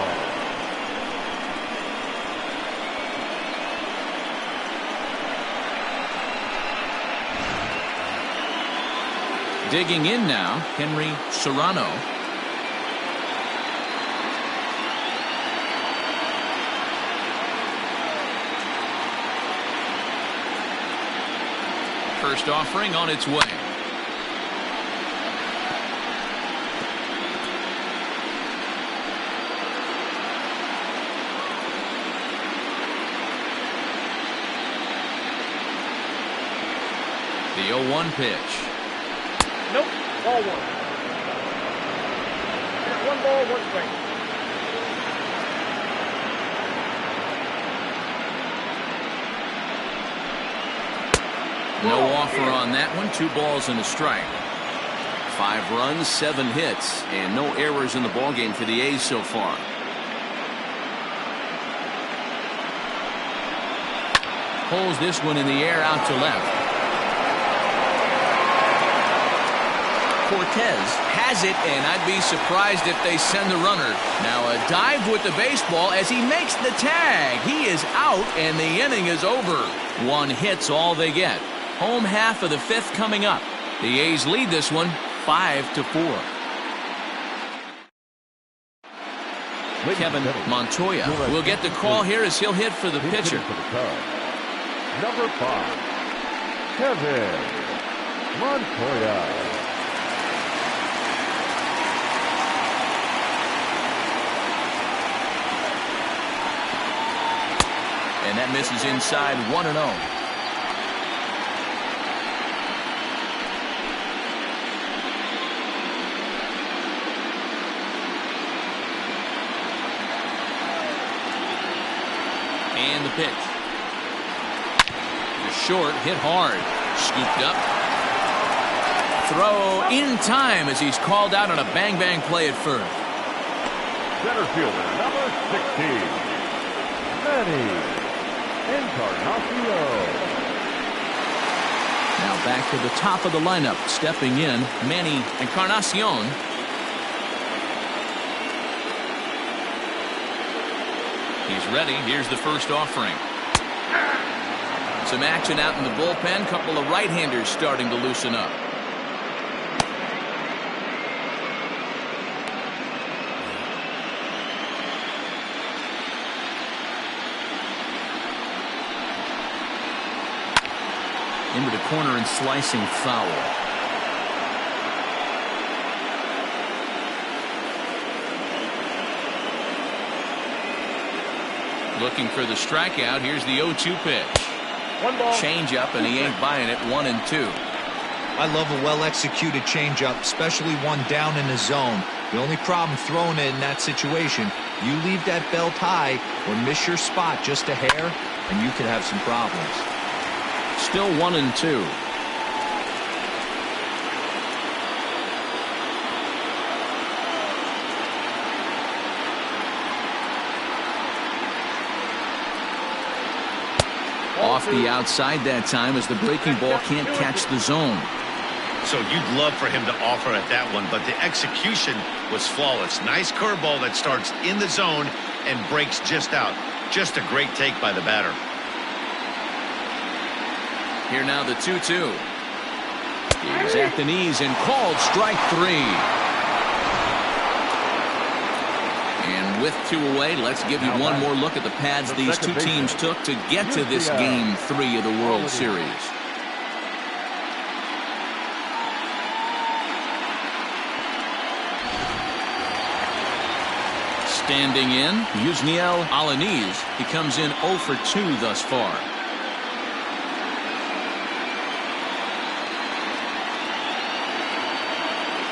Digging in now, Henry Serrano. First offering on its way. The 0-1 pitch. Nope. Ball one. Yeah, one ball, one strike. No offer on that one. 2 balls and a strike. 5 runs, 7 hits, and no errors in the ballgame for the A's so far. Pulls this one in the air out to left. Cortez has it, and I'd be surprised if they send the runner. Now a dive with the baseball as he makes the tag. He is out, and the inning is over. 1 hit's all they get. Home half of the 5th coming up. The A's lead this one 5-4. Kevin Montoya will get the call here as he'll hit for the pitcher. Number 5, Kevin Montoya. And that misses inside 1-0. And the pitch. The short, hit hard. Scooped up. Throw in time as he's called out on a bang-bang play at first. Center fielder, number 16, Manny Encarnacion. Now back to the top of the lineup. Stepping in, Manny Encarnacion. He's ready. Here's the first offering. Some action out in the bullpen. Couple of right-handers starting to loosen up. Into the corner and slicing foul. Looking for the strikeout. Here's the 0-2 pitch. One ball. Change up, and he ain't buying it. 1-2. I love a well-executed changeup, especially one down in the zone. The only problem throwing it in that situation, you leave that belt high or miss your spot just a hair, and you could have some problems. Still 1-2. Off the outside that time as the breaking ball can't catch the zone. So you'd love for him to offer at that one, but the execution was flawless. Nice curveball that starts in the zone and breaks just out. Just a great take by the batter. Here now the 2-2. He's at the knees and called strike 3. And with 2 away, let's give you one more look at the pads these 2 teams took to get to this Game 3 of the World Series. Standing in, Yusniel Alanis. He comes in 0 for 2 thus far.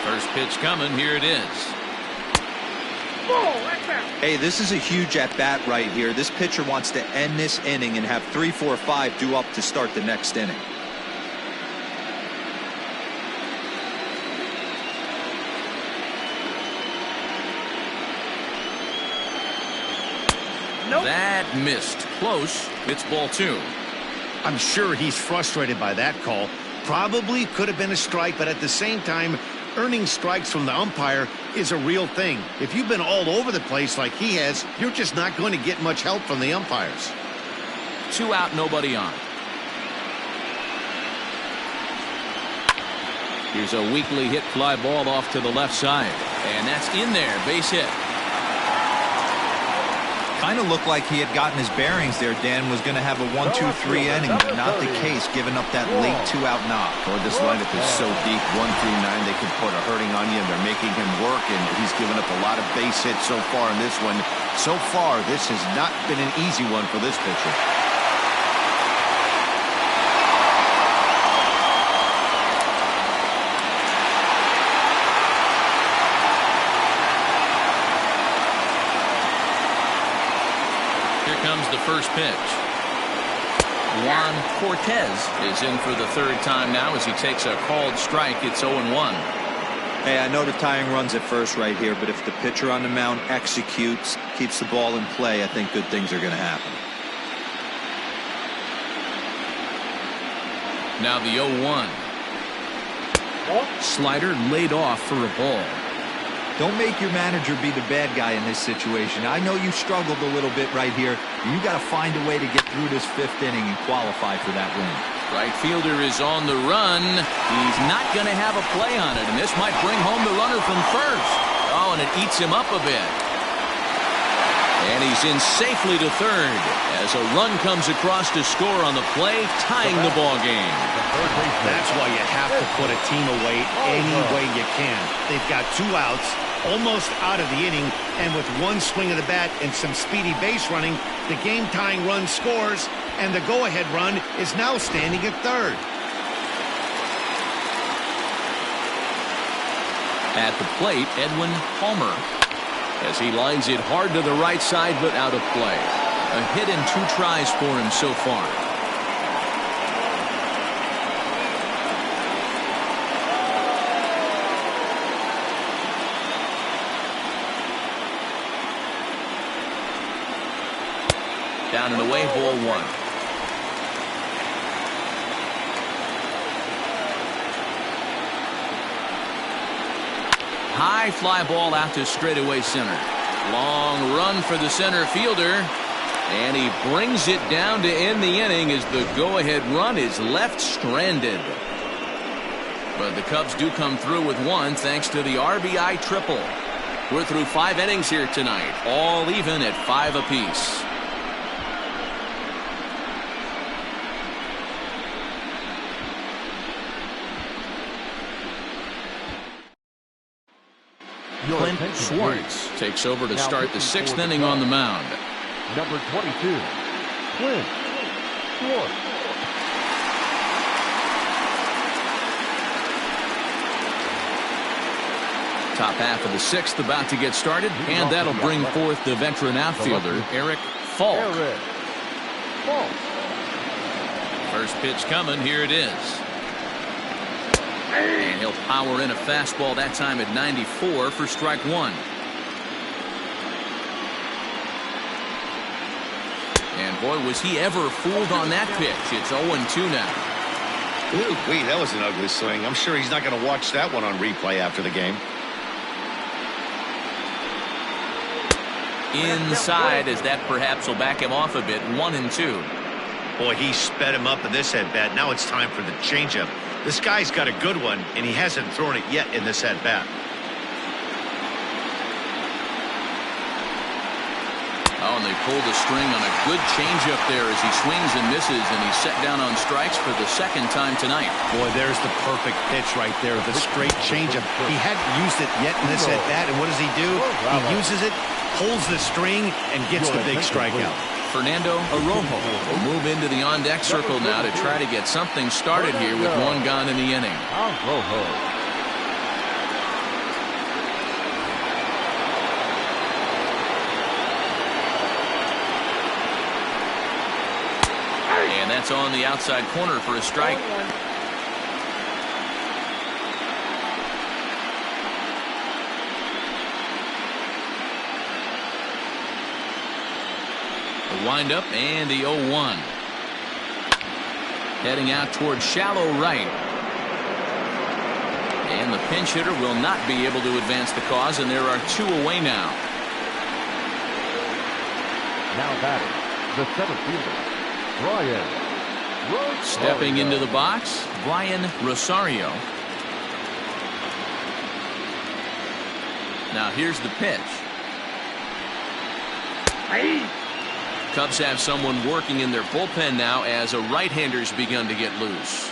First pitch coming. Here it is. Hey, this is a huge at-bat right here. This pitcher wants to end this inning and have 3, 4, 5 due up to start the next inning. Nope. That missed. Close. It's ball 2. I'm sure he's frustrated by that call. Probably could have been a strike, but at the same time, Earning strikes from the umpire is a real thing. If you've been all over the place like he has, you're just not going to get much help from the umpires. 2 out, nobody on. Here's a weakly hit fly ball off to the left side. And that's in there. Base hit. Kind of looked like he had gotten his bearings there. Dan was going to have a 1-2-3 inning, but not the case, giving up that late 2-out knock. Well, this lineup is so deep, 1 through 9, they could put a hurting on you, and they're making him work, and he's given up a lot of base hits so far in this one. So far, this has not been an easy one for this pitcher. Comes the first pitch. Juan Cortez is in for the 3rd time now as he takes a called strike. It's 0-1. Hey, I know the tying runs at first right here, but if the pitcher on the mound executes, keeps the ball in play, I think good things are going to happen. Now the 0-1. Slider laid off for a ball. Don't make your manager be the bad guy in this situation. I know you struggled a little bit right here. You got to find a way to get through this 5th inning and qualify for that win. Right fielder is on the run. He's not going to have a play on it, and this might bring home the runner from first. Oh, and it eats him up a bit. And he's in safely to 3rd as a run comes across to score on the play, tying the ball game. That's why you have to put a team away any way you can. They've got 2 outs, almost out of the inning, and with 1 swing of the bat and some speedy base running, the game-tying run scores, and the go-ahead run is now standing at 3rd. At the plate, Edwin Palmer, as he lines it hard to the right side, but out of play. A hit in 2 tries for him so far. Down and away, ball 1. High fly ball out to straightaway center. Long run for the center fielder. And he brings it down to end the inning as the go-ahead run is left stranded. But the Cubs do come through with 1 thanks to the RBI triple. We're through 5 innings here tonight, all even at 5 apiece. Clint Schwartz takes over to start the 6th inning on the mound. Number 22, Clint Schwartz. Top half of the 6th about to get started, and that'll bring forth the veteran outfielder, Eric Falk. First pitch coming, here it is. And he'll power in a fastball that time at 94 for strike 1. And boy, was he ever fooled on that pitch. It's 0-2 now. Ooh, that was an ugly swing. I'm sure he's not going to watch that one on replay after the game. Inside, as that perhaps will back him off a bit. 1-2. Boy, he sped him up in this at-bat. Now it's time for the changeup. This guy's got a good one, and he hasn't thrown it yet in this at-bat. Oh, and they pulled the string on a good changeup there as he swings and misses, and he's set down on strikes for the 2nd time tonight. Boy, there's the perfect pitch right there, the straight changeup. He hadn't used it yet in this at-bat, and what does he do? He uses it, pulls the string, and gets the big strikeout. Fernando Arrojo will move into the on-deck circle now to try to get something started here with 1 gone in the inning. And that's on the outside corner for a strike. Windup and the 0-1. Heading out towards shallow right. And the pinch hitter will not be able to advance the cause, and there are 2 away now. Now batting, the center fielder, Brian Rosario. Stepping into the box, Brian Rosario. Now here's the pitch. Cubs have someone working in their bullpen now as a right-hander's begun to get loose.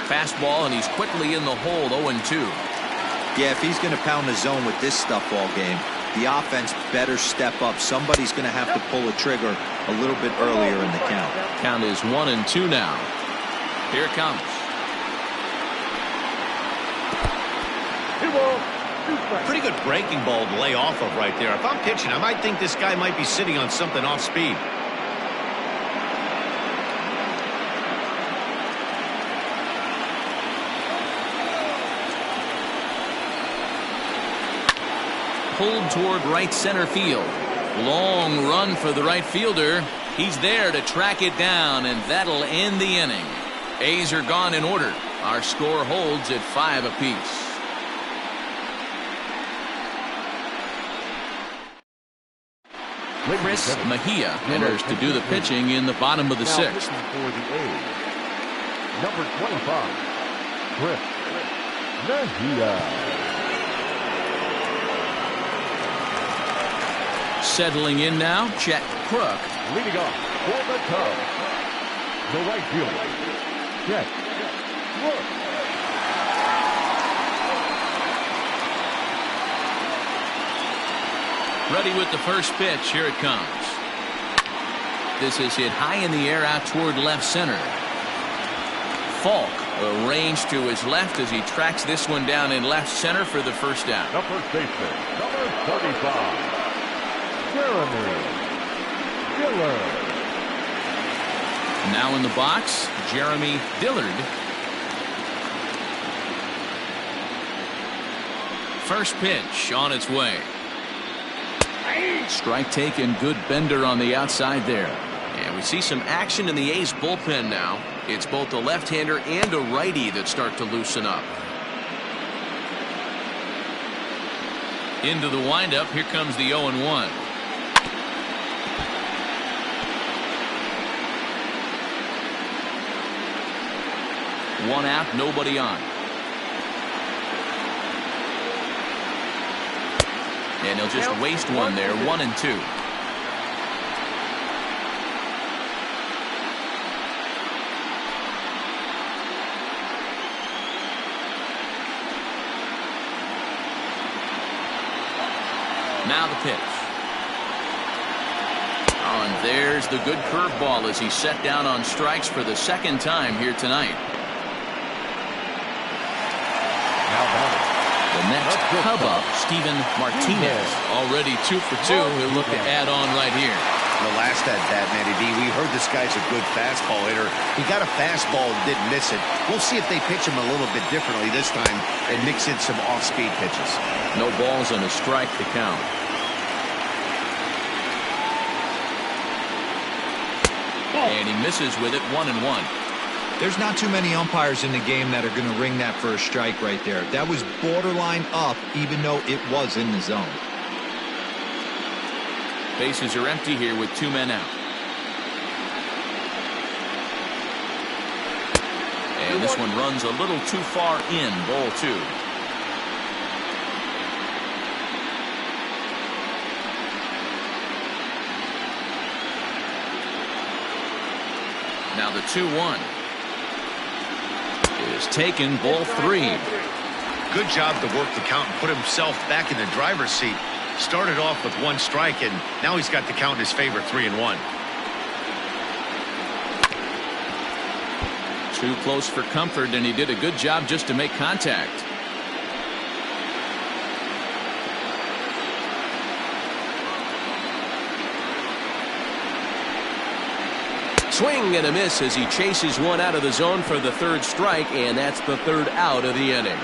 Fastball, and he's quickly in the hole, 0-2. Yeah, if he's going to pound the zone with this stuff all game, the offense better step up. Somebody's going to have to pull a trigger a little bit earlier in the count. Count is 1-2 now. Here it comes. Pretty good breaking ball to lay off of right there. If I'm pitching, I might think this guy might be sitting on something off speed. Pulled toward right center field. Long run for the right fielder. He's there to track it down, and that'll end the inning. A's are gone in order. Our score holds at 5 apiece. Chris Mejia enters to do the pitching in the bottom of the 6th. For the A's, number 25, Chris Mejia. Settling in now, Chet Crook. Leading off for the Cubs, the right fielder, Chet Crook. Ready with the first pitch. Here it comes. This is hit high in the air out toward left center. Falk arranged to his left as he tracks this one down in left center for the first out. The first baseman, number 35. Jeremy Dillard. Now in the box, Jeremy Dillard. First pitch on its way. Strike taken, good bender on the outside there. And we see some action in the A's bullpen now. It's both a left-hander and a righty that start to loosen up. Into the windup, here comes the 0-1. One out, nobody on. And he'll just waste one there, 1-2. Now the pitch. Oh, and there's the good curveball as he's set down on strikes for the second time here tonight. The next Cub up, Steven Martinez, already 2 for 2. He'll look to add on right here. The last at that, Matty D, we heard this guy's a good fastball hitter. He got a fastball and didn't miss it. We'll see if they pitch him a little bit differently this time and mix in some off-speed pitches. No balls and a strike to count. And he misses with it, 1-1. There's not too many umpires in the game that are going to ring that for a strike right there. That was borderline up, even though it was in the zone. Bases are empty here with 2 men out. And this one runs a little too far in, ball 2. Now the 2-1 is taken, ball 3. Good job to work the count and put himself back in the driver's seat. Started off with 1 strike, and now he's got the count in his favor, 3-1. Too close for comfort, and he did a good job just to make contact. Swing and a miss as he chases one out of the zone for the 3rd strike, and that's the 3rd out of the inning.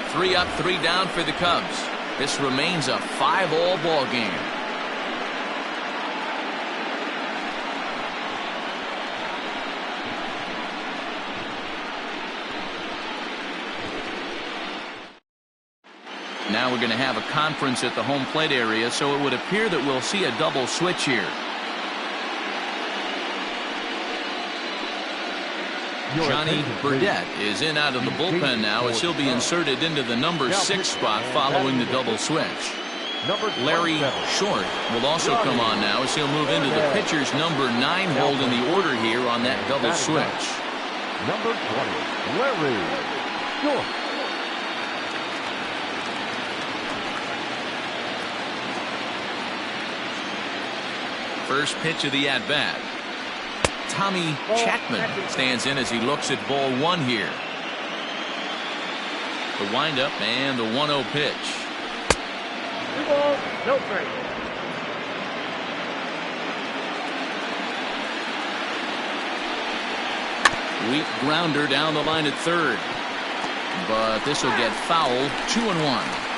3 up, 3 down for the Cubs. This remains a 5-all ball game. Now we're going to have a conference at the home plate area, so it would appear that we'll see a double switch here. Johnny Burdette is in out of the bullpen now as he'll be inserted into the number 6 spot following the double switch. Larry Short will also come on now as he'll move into the pitcher's number 9 hold in the order here on that double switch. Number 20, Larry Short. First pitch of the at-bat. Tommy Chapman stands in as he looks at ball 1 here. The windup and the 1-0 pitch. 2 balls, no strikes. Weak grounder down the line at third. But this will get foul. 2-1.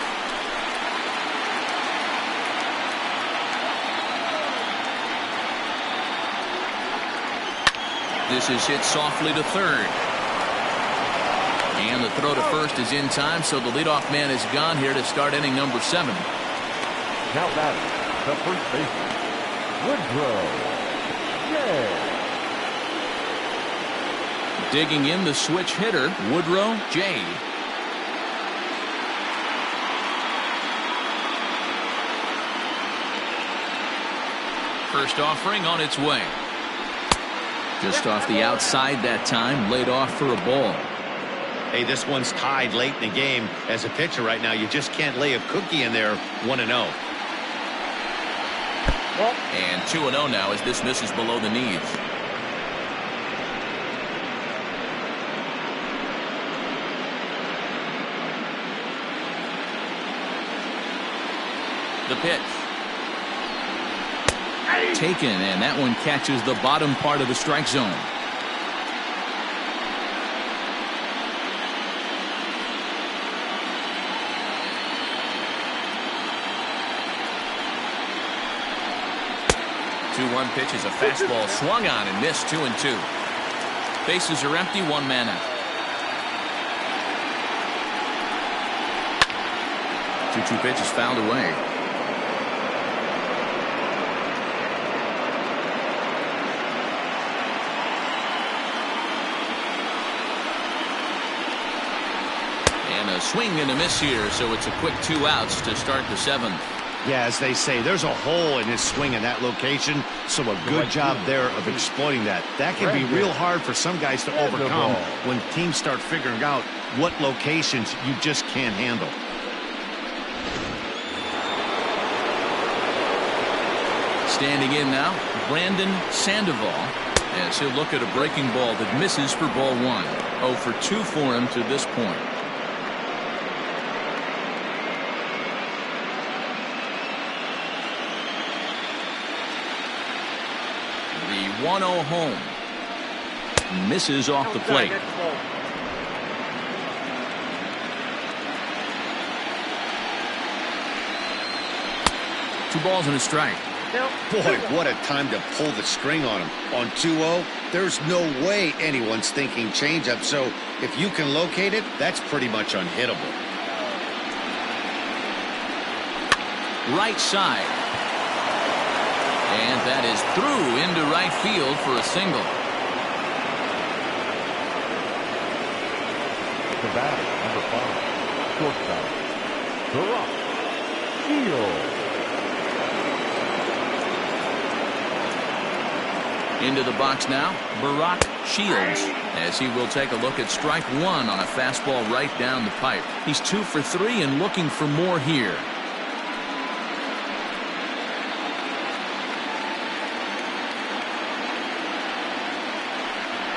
This is hit softly to third. And the throw to first is in time, so the leadoff man is gone here to start inning number 7. Now batting, the first baseman, Woodrow. Yeah. Digging in the switch hitter, Woodrow J. First offering on its way. Just off the outside that time, laid off for a ball. Hey, this one's tied late in the game. As a pitcher right now, you just can't lay a cookie in there. 1-0. And 2-0 now as this misses below the knees. The pitch. Taken, and that one catches the bottom part of the strike zone. Two-one pitch is a fastball swung on and missed. 2-2. Bases are empty. 1 man out. 2-2 pitch is fouled away. And a swing and a miss here, so it's a quick 2 outs to start the 7th. Yeah, as they say, there's a hole in his swing in that location, so a good job there of exploiting that. That can be real hard for some guys to overcome when teams start figuring out what locations you just can't handle. Standing in now, Brandon Sandoval, as he'll look at a breaking ball that misses for ball 1. 0 for 2 for him to this point. The 1-0 home. Misses off the plate. 2 balls and a strike. Boy, what a time to pull the string on him. On 2-0, there's no way anyone's thinking changeup, so if you can locate it, that's pretty much unhittable. Right side. And that is through into right field for a single. The batter, number 5, shortstop, Shields. Into the box now, Barack Shields, as he will take a look at strike 1 on a fastball right down the pipe. He's 2 for 3 and looking for more here.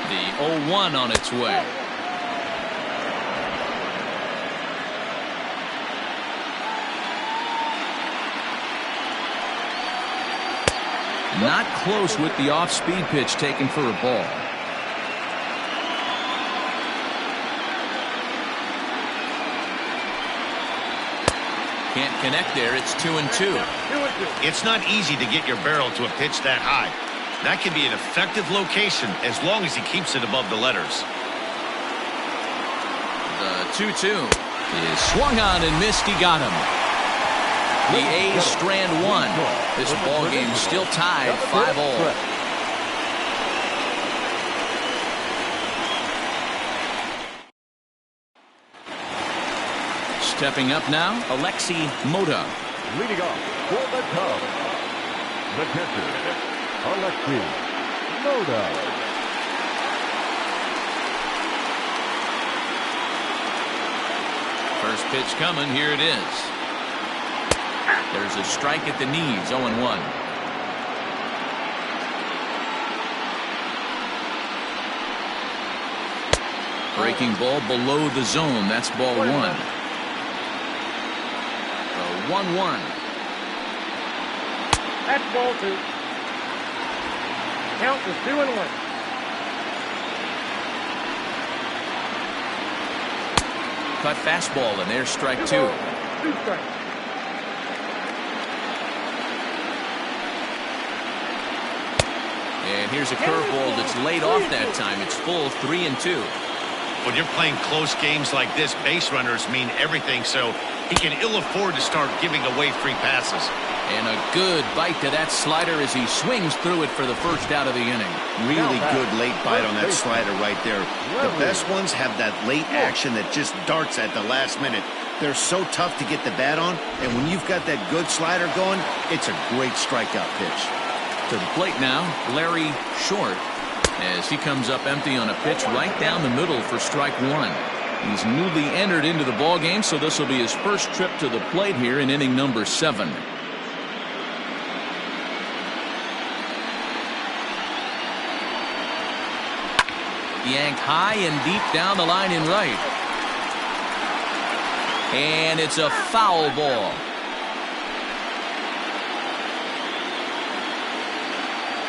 The 0-1 on its way. Not close with the off-speed pitch taken for a ball. Can't connect there. It's 2-2. It's not easy to get your barrel to a pitch that high. That can be an effective location as long as he keeps it above the letters. The 2-2. Is swung on and missed. He got him. The A's strand one. This ball game still tied 5-all. Stepping up now, Alexi Mota. Leading off for the Cubs, the catcher, Alexi Mota. First pitch coming. Here it is. There's a strike at the knees. 0-1. Breaking ball below the zone. That's ball one. 1-1. That's ball two. Count is 2-1. Cut fastball, and there's strike two. 2 strikes. And here's a curveball that's laid off that time. It's full 3-2. When you're playing close games like this, base runners mean everything, so he can ill afford to start giving away free passes. And a good bite to that slider as he swings through it for the first out of the inning. Really good late bite on that slider right there. The best ones have that late action that just darts at the last minute. They're so tough to get the bat on, and when you've got that good slider going, it's a great strikeout pitch. To the plate now, Larry Short, as he comes up empty on a pitch right down the middle for strike one. He's newly entered into the ball game, so this will be his first trip to the plate here in inning number 7. Yanked high and deep down the line in right. And it's a foul ball.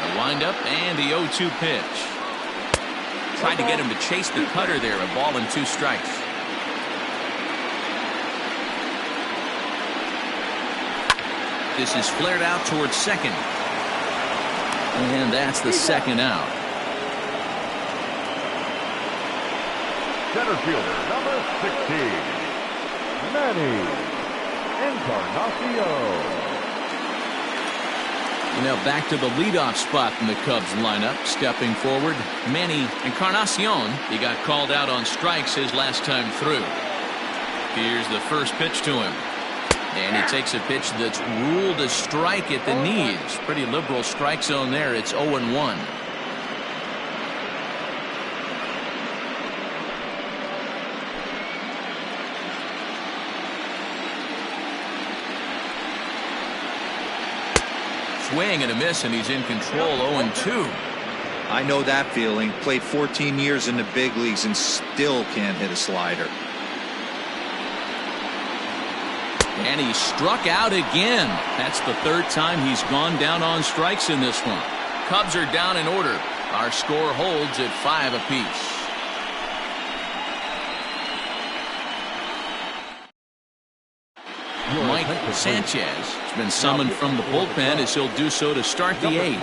The windup and the 0-2 pitch. Tried to get him to chase the cutter there. A ball and 2 strikes. This is flared out towards second. And that's the second out. Center fielder, number 16, Manny Encarnacion. Back to the leadoff spot in the Cubs lineup. Stepping forward, Manny Encarnacion. He got called out on strikes his last time through. Here's the first pitch to him. And he takes a pitch that's ruled a strike at the knees. Pretty liberal strike zone there. It's 0-1. Swing and a miss, and he's in control. 0-2. I know that feeling. Played 14 years in the big leagues and still can't hit a slider. And he struck out again. That's the third time he's gone down on strikes in this one. Cubs are down in order. Our score holds at 5 apiece. Mike Sanchez has been summoned from the bullpen as he'll do so to start the 8th.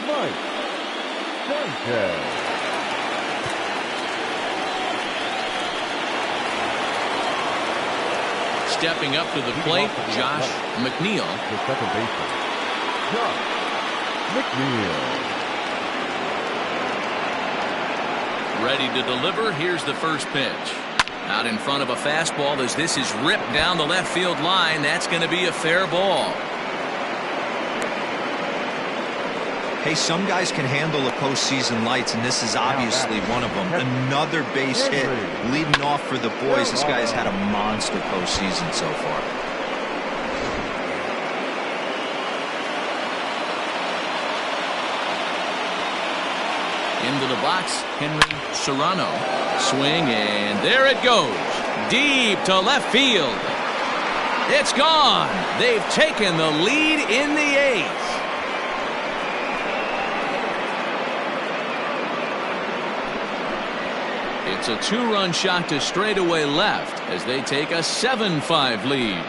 Mike Sanchez. Stepping up to the plate, Josh McNeil. The second baseman, Josh McNeil. Ready to deliver. Here's the first pitch. Out in front of a fastball as this is ripped down the left field line. That's going to be a fair ball. Hey, some guys can handle the postseason lights, and this is obviously one of them. Another base hit leading off for the boys. This guy's had a monster postseason so far. Into the box, Henry Serrano. Swing, and there it goes. Deep to left field. It's gone. They've taken the lead in the 8th. It's a 2-run shot to straightaway left as they take a 7-5 lead.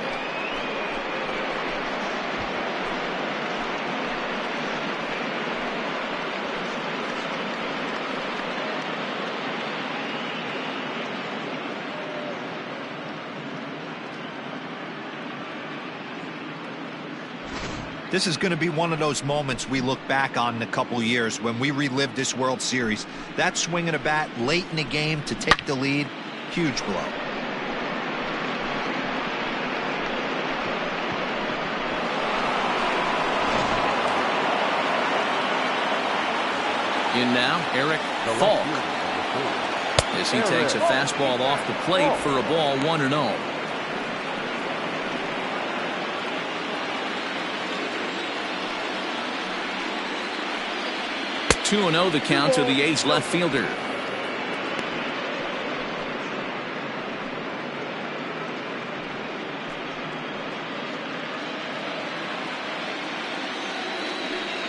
This is going to be one of those moments we look back on in a couple years when we relive this World Series. That swing of a bat late in the game to take the lead, huge blow. In now, Eric Falk, as he takes a fastball off the plate for a ball 1-0. 2-0 the count to the A's left fielder.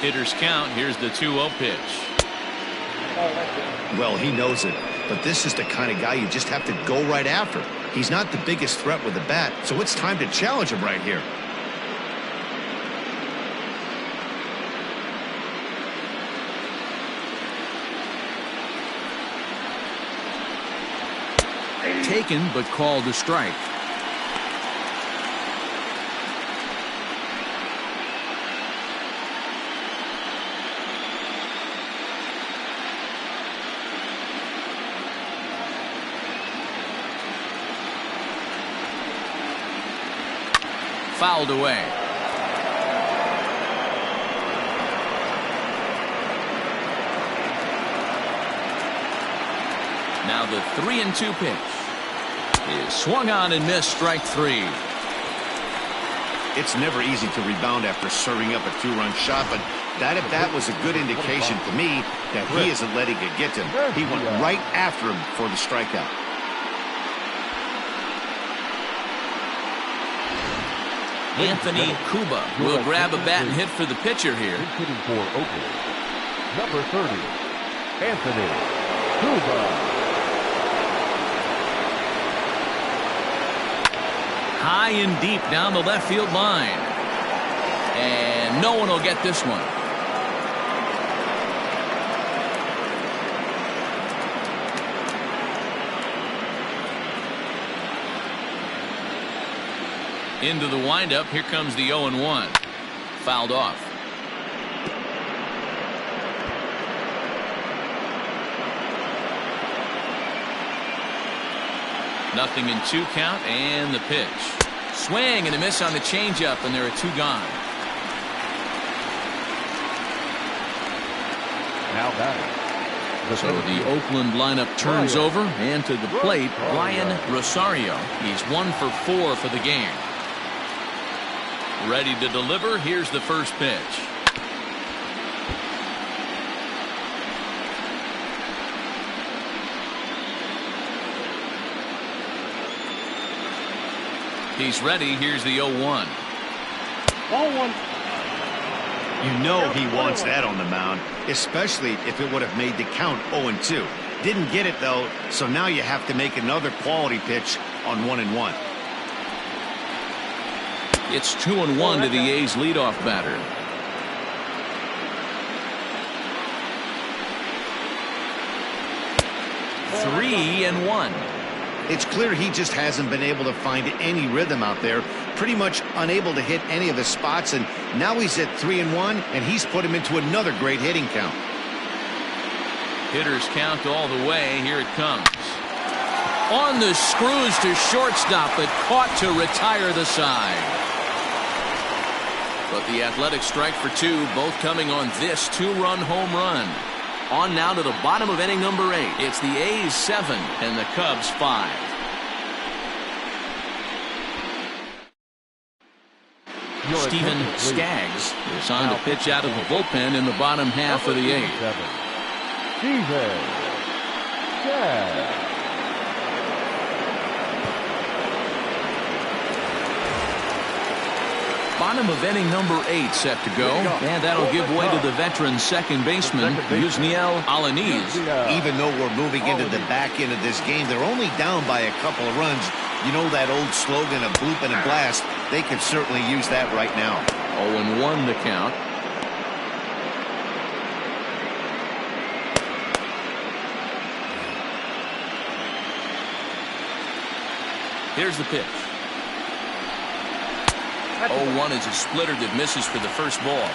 Hitter's count. Here's the 2-0 pitch. Well, he knows it, but this is the kind of guy you just have to go right after. He's not the biggest threat with the bat, so it's time to challenge him right here. Taken, but called a strike. Fouled away. Now the 3-2 pitch is swung on and missed, strike 3. It's never easy to rebound after serving up a 2-run shot, but that at bat was a good indication to me that he isn't letting it get to him. He went right after him for the strikeout. Anthony Cuba will grab a bat and hit for the pitcher here. Hitting for Oakland, number 30, Anthony Cuba. High and deep down the left field line. And no one will get this one. Into the windup. Here comes the 0-1. Fouled off. Nothing in 2 count, and the pitch. Swing and a miss on the changeup, and there are 2 gone. Now batting. So the Oakland lineup turns over, and to the plate, Brian Rosario. He's 1 for 4 for the game. Ready to deliver. Here's the first pitch. He's ready. Here's the 0-1. You know he wants that on the mound, especially if it would have made the count 0-2. Didn't get it, though, so now you have to make another quality pitch on 1-1. It's 2-1 to the A's leadoff batter. Three and 1. It's clear he just hasn't been able to find any rhythm out there. Pretty much unable to hit any of his spots, and now he's at 3-1, and he's put him into another great hitting count. Hitters count all the way. Here it comes. On the screws to shortstop, but caught to retire the side. But the athletic strike for 2, both coming on this 2-run home run. On now to the bottom of inning number 8. It's the A's 7 and the Cubs 5. Steven Skaggs is on to pitch out of the bullpen in the bottom half of the 8th. Steven Skaggs. Bottom of inning number 8 set to go, and that'll give way to the veteran second baseman, Yusniel Alanis. Even though we're moving into the back end of this game, they're only down by a couple of runs. You know that old slogan of bloop and a blast? They could certainly use that right now. 0-1 the count. Here's the pitch. 0-1 is a splitter that misses for the first ball.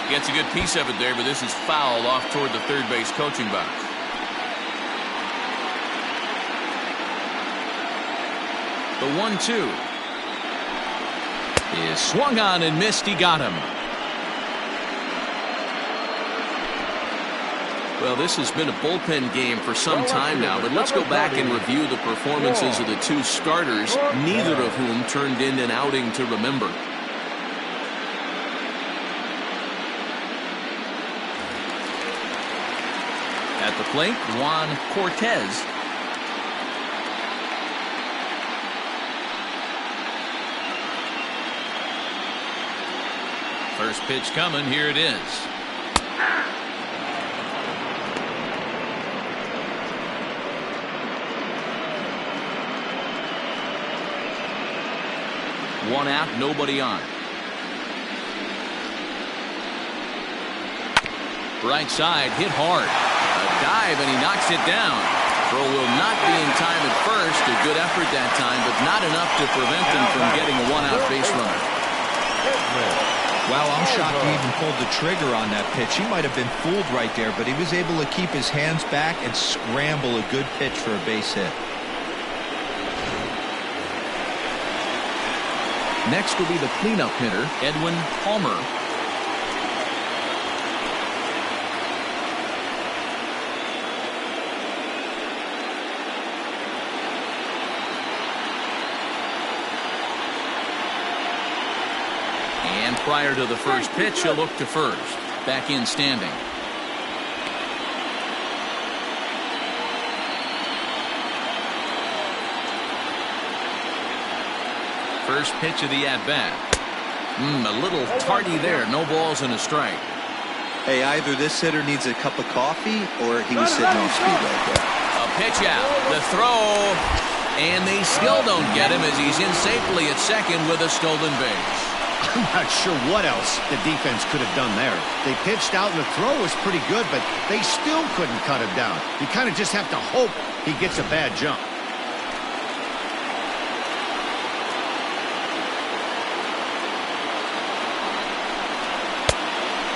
Gets a good piece of it there, but this is foul off toward the third base coaching box. The 1-2 is swung on and missed. He got him. Well, this has been a bullpen game for some time now, but let's go back and review the performances of the two starters, neither of whom turned in an outing to remember. At the plate, Juan Cortez. First pitch coming. Here it is. One out, nobody on. Right side, hit hard. A dive, and he knocks it down. Throw will not be in time at first. A good effort that time, but not enough to prevent them from getting a one-out base runner. Wow, I'm shocked he even pulled the trigger on that pitch. He might have been fooled right there, but he was able to keep his hands back and scramble a good pitch for a base hit. Next will be the cleanup hitter, Edwin Palmer. And prior to the first pitch, he'll look to first. Back in standing. First pitch of the at-bat. A little tardy there. No balls and a strike. Hey, either this hitter needs a cup of coffee or he was sitting off speed right there. A pitch out. The throw. And they still don't get him as he's in safely at second with a stolen base. I'm not sure what else the defense could have done there. They pitched out and the throw was pretty good, but they still couldn't cut him down. You kind of just have to hope he gets a bad jump.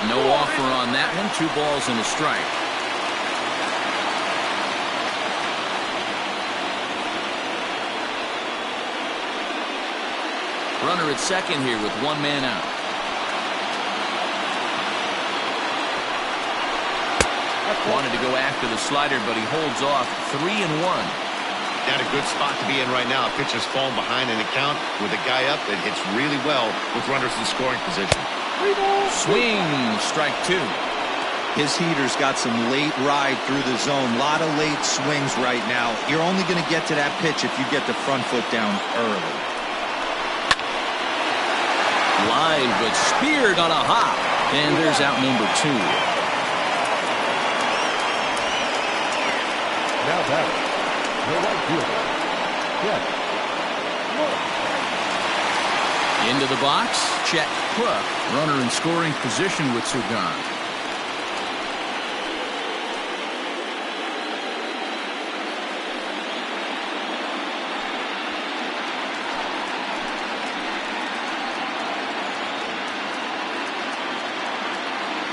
No offer on that one. 2 balls and a strike. Runner at second here with 1 man out. Wanted to go after the slider, but he holds off. 3-1. Not a good spot to be in right now. Pitcher's falling behind in the count with a guy up that hits really well with runners in scoring position. Swing, strike 2. His heater's got some late ride through the zone. A lot of late swings right now. You're only going to get to that pitch if you get the front foot down early. Line, but speared on a hop. And there's out number 2. Now batting, the right fielder, Chet. Into the box, Chet Cook. Runner in scoring position with Sugan.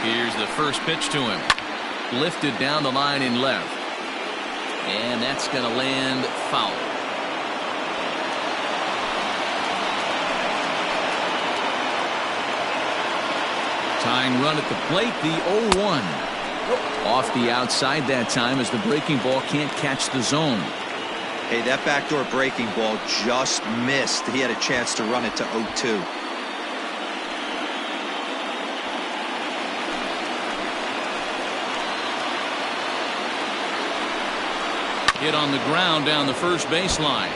Here's the first pitch to him. Lifted down the line in left. And that's going to land foul. Tying run at the plate, the 0-1. Off the outside that time as the breaking ball can't catch the zone. Hey, that backdoor breaking ball just missed. He had a chance to run it to 0-2. Hit on the ground down the first baseline,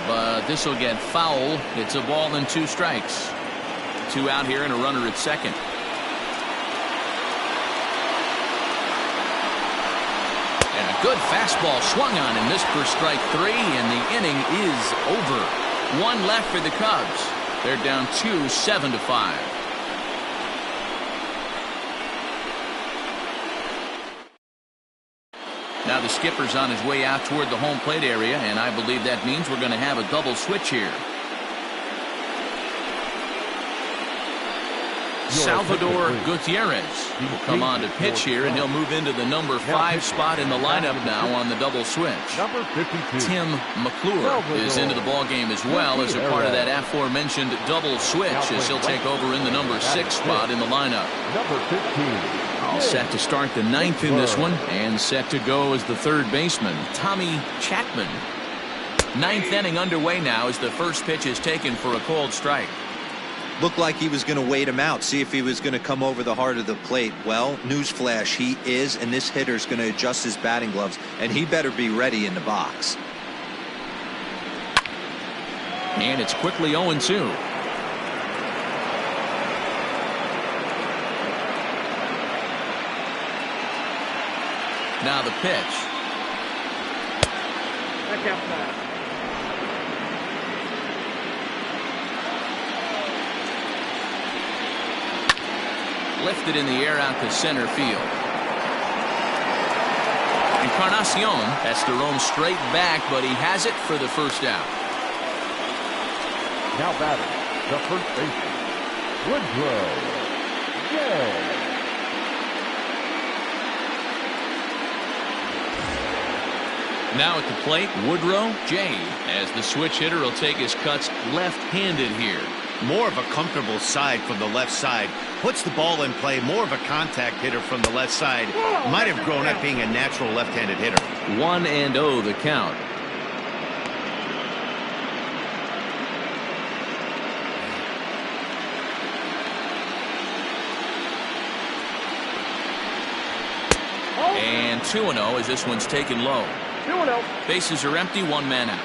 but this will get foul. It's a ball and 2 strikes. 2 out here and a runner at second. And a good fastball swung on and missed for strike 3, and the inning is over. 1 left for the Cubs. They're down 2, 7-5. Now the skipper's on his way out toward the home plate area, and I believe that means we're going to have a double switch here. Salvador Gutierrez will come on to pitch here, and he'll move into the number 5 spot in the lineup now on the double switch. Number 52. Tim McClure is into the ballgame as well as a part of that aforementioned double switch, as he'll take over in the number 6 spot in the lineup. Number 15. All set to start the 9th in this one, and set to go as the third baseman, Tommy Chapman. 9th inning underway now as the first pitch is taken for a called strike. Looked like he was going to wait him out, see if he was going to come over the heart of the plate. Well, newsflash, he is, and this hitter's going to adjust his batting gloves, and he better be ready in the box. And it's quickly 0-2. Now the pitch. Back outside. Lifted in the air out to center field. Encarnacion has to roam straight back, but he has it for the first out. Now batting, the first baseman, Woodrow. Yay! Now at the plate, Woodrow J, as the switch hitter will take his cuts left-handed here. More of a comfortable side from the left side. Puts the ball in play. More of a contact hitter from the left side. Might have grown up being a natural left-handed hitter. 1-0 the count. And 2-0 as this one's taken low. 2-0. Bases are empty, 1 man out.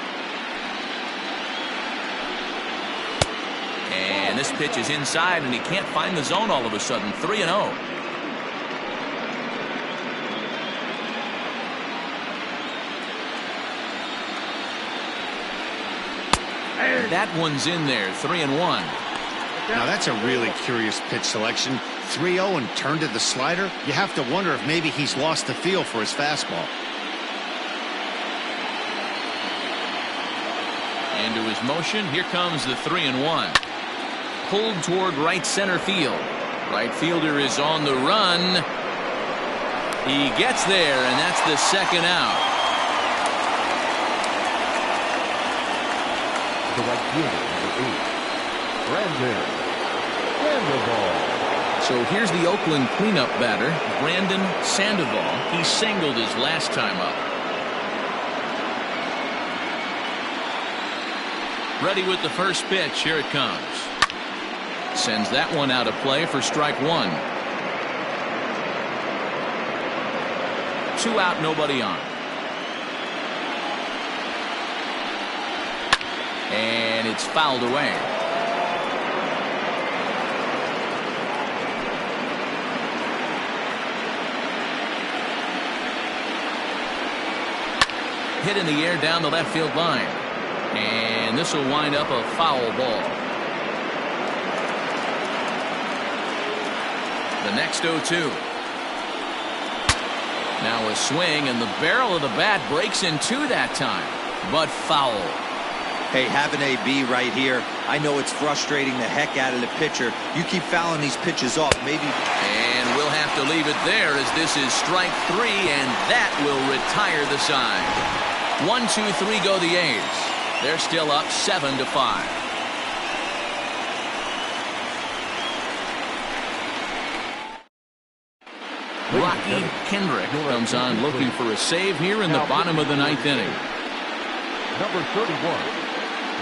And this pitch is inside, and he can't find the zone all of a sudden. 3-0. That one's in there. 3-1. Now that's a really curious pitch selection. 3-0 and turned to the slider. You have to wonder if maybe he's lost the feel for his fastball. Into his motion. Here comes the 3-1. Pulled toward right center field. Right fielder is on the run. He gets there, and that's the second out. The right fielder, number 8, Brandon Sandoval. So here's the Oakland cleanup batter, Brandon Sandoval. He singled his last time up. Ready with the first pitch. Here it comes. Sends that one out of play for strike 1. 2 out, nobody on. And it's fouled away. Hit in the air down the left field line. And this will wind up a foul ball. The next 0-2. Now a swing, and the barrel of the bat breaks in 2 that time, but foul. Hey, have an AB right here. I know it's frustrating the heck out of the pitcher. You keep fouling these pitches off, maybe. And we'll have to leave it there, as this is strike 3, and that will retire the side. 1, 2, 3 go the A's. They're still up 7-5. Rocky Kendrick comes on looking for a save here in the bottom of the 9th inning. Number 31,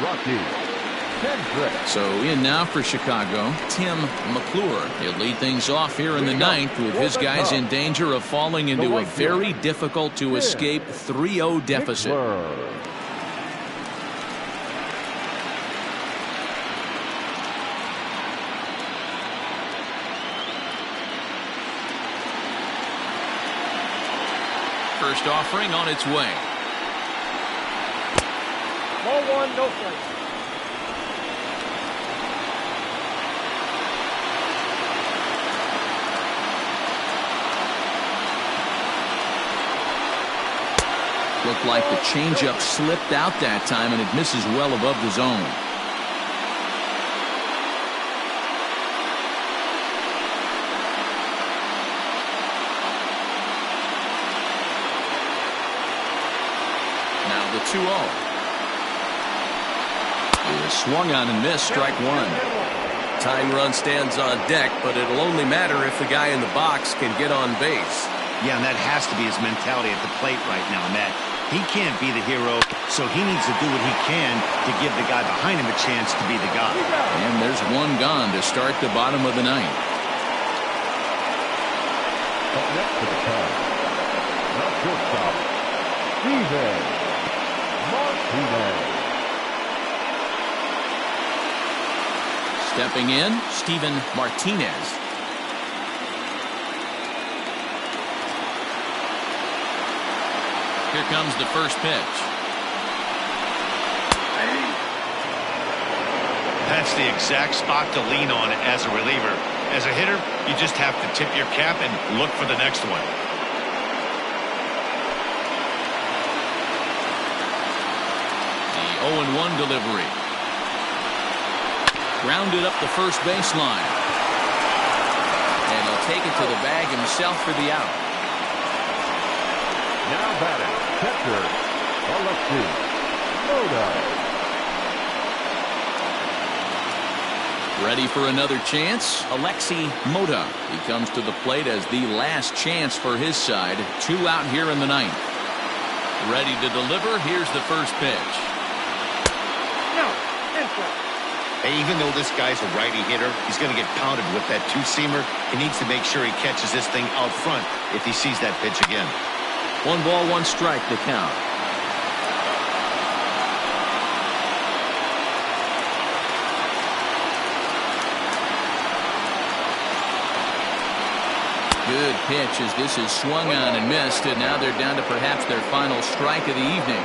Rocky Kendrick. So in now for Chicago, Tim McClure. He'll lead things off here in the 9th with his guys in danger of falling into a very difficult to escape 3-0 deficit. First offering on its way. Ball 1, no strike. looked like the changeup slipped out that time, and it misses well above the zone. Now the 2-0. It was swung on and missed, strike one. Tying run stands on deck, but it'll only matter if the guy in the box can get on base. Yeah, and that has to be his mentality at the plate right now, Matt. He can't be the hero, so he needs to do what he can to give the guy behind him a chance to be the guy. And there's one gone to start the bottom of the ninth. Up next to the Cubs, the shortstop, Steven Martinez. Stepping in, Steven Martinez. Here comes the first pitch. That's the exact spot to lean on as a reliever. As a hitter, you just have to tip your cap and look for the next one. The 0-1 delivery. Grounded up the first baseline. And he'll take it to the bag himself for the out. Now batting, catcher, Alexi Moda. Ready for another chance? Alexi Moda. He comes to the plate as the last chance for his side. 2 out here in the ninth. Ready to deliver. Here's the first pitch. No, inside. Hey, even though this guy's a righty hitter, he's going to get pounded with that two-seamer. He needs to make sure he catches this thing out front if he sees that pitch again. 1 ball, 1 strike to count. Good pitch as this is swung on and missed, and now they're down to perhaps their final strike of the evening.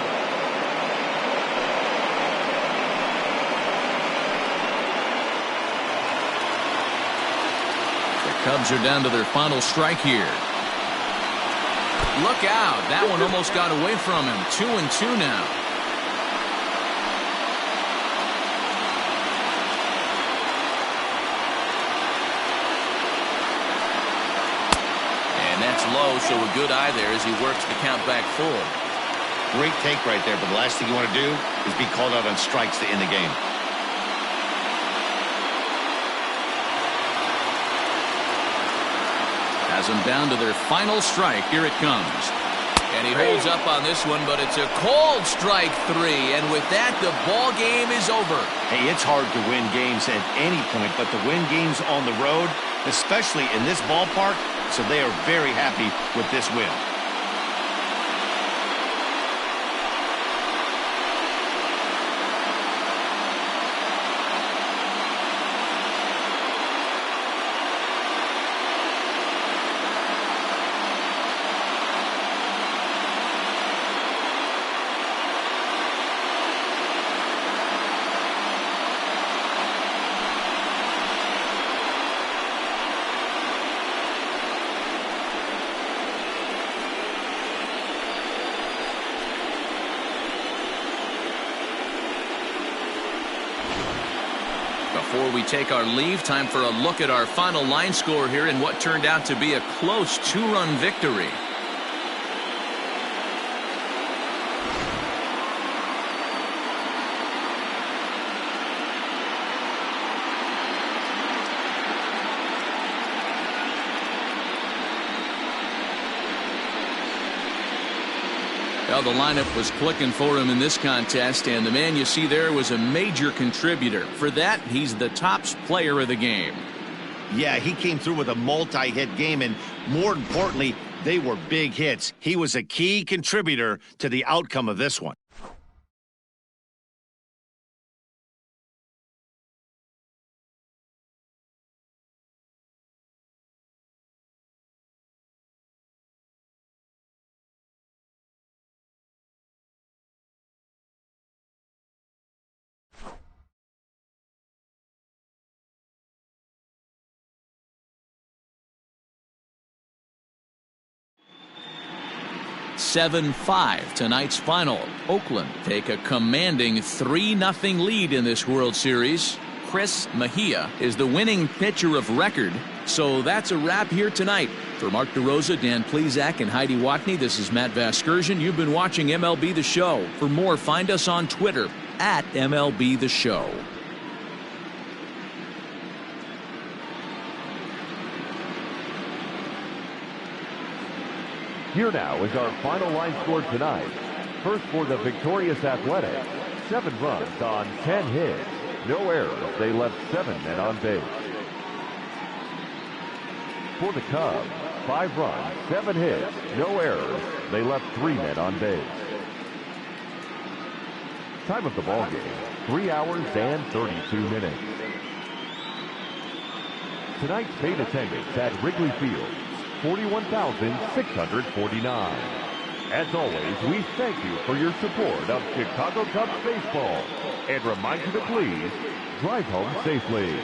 Cubs are down to their final strike here. Look out. That one almost got away from him. 2-2 now. And that's low, so a good eye there as he works the count back full. Great take right there, but the last thing you want to do is be called out on strikes to end the game. Has them down to their final strike. Here it comes. And he holds up on this one, but it's a cold strike 3. And with that, the ball game is over. Hey, it's hard to win games at any point, but to win games on the road, especially in this ballpark, so they are very happy with this win. Before we take our leave, time for a look at our final line score here in what turned out to be a close 2-run victory. Well, the lineup was clicking for him in this contest, and the man you see there was a major contributor. For that, he's the top player of the game. Yeah, he came through with a multi-hit game, and more importantly, they were big hits. He was a key contributor to the outcome of this one. 7-5 tonight's final. Oakland take a commanding 3-0 lead in this World Series. Chris Mejia is the winning pitcher of record. So that's a wrap here tonight. For Mark DeRosa, Dan Plesac, and Heidi Watney, this is Matt Vasgersian. You've been watching MLB The Show. For more, find us on Twitter at MLB The Show. Here now is our final line score tonight. First for the victorious Athletics, 7 runs on 10 hits. No errors. They left 7 men on base. For the Cubs, 5 runs, 7 hits, no errors. They left 3 men on base. Time of the ball game, 3 hours and 32 minutes. Tonight's paid attendance at Wrigley Field, 41,649. As always, we thank you for your support of Chicago Cubs baseball and remind you to please drive home safely.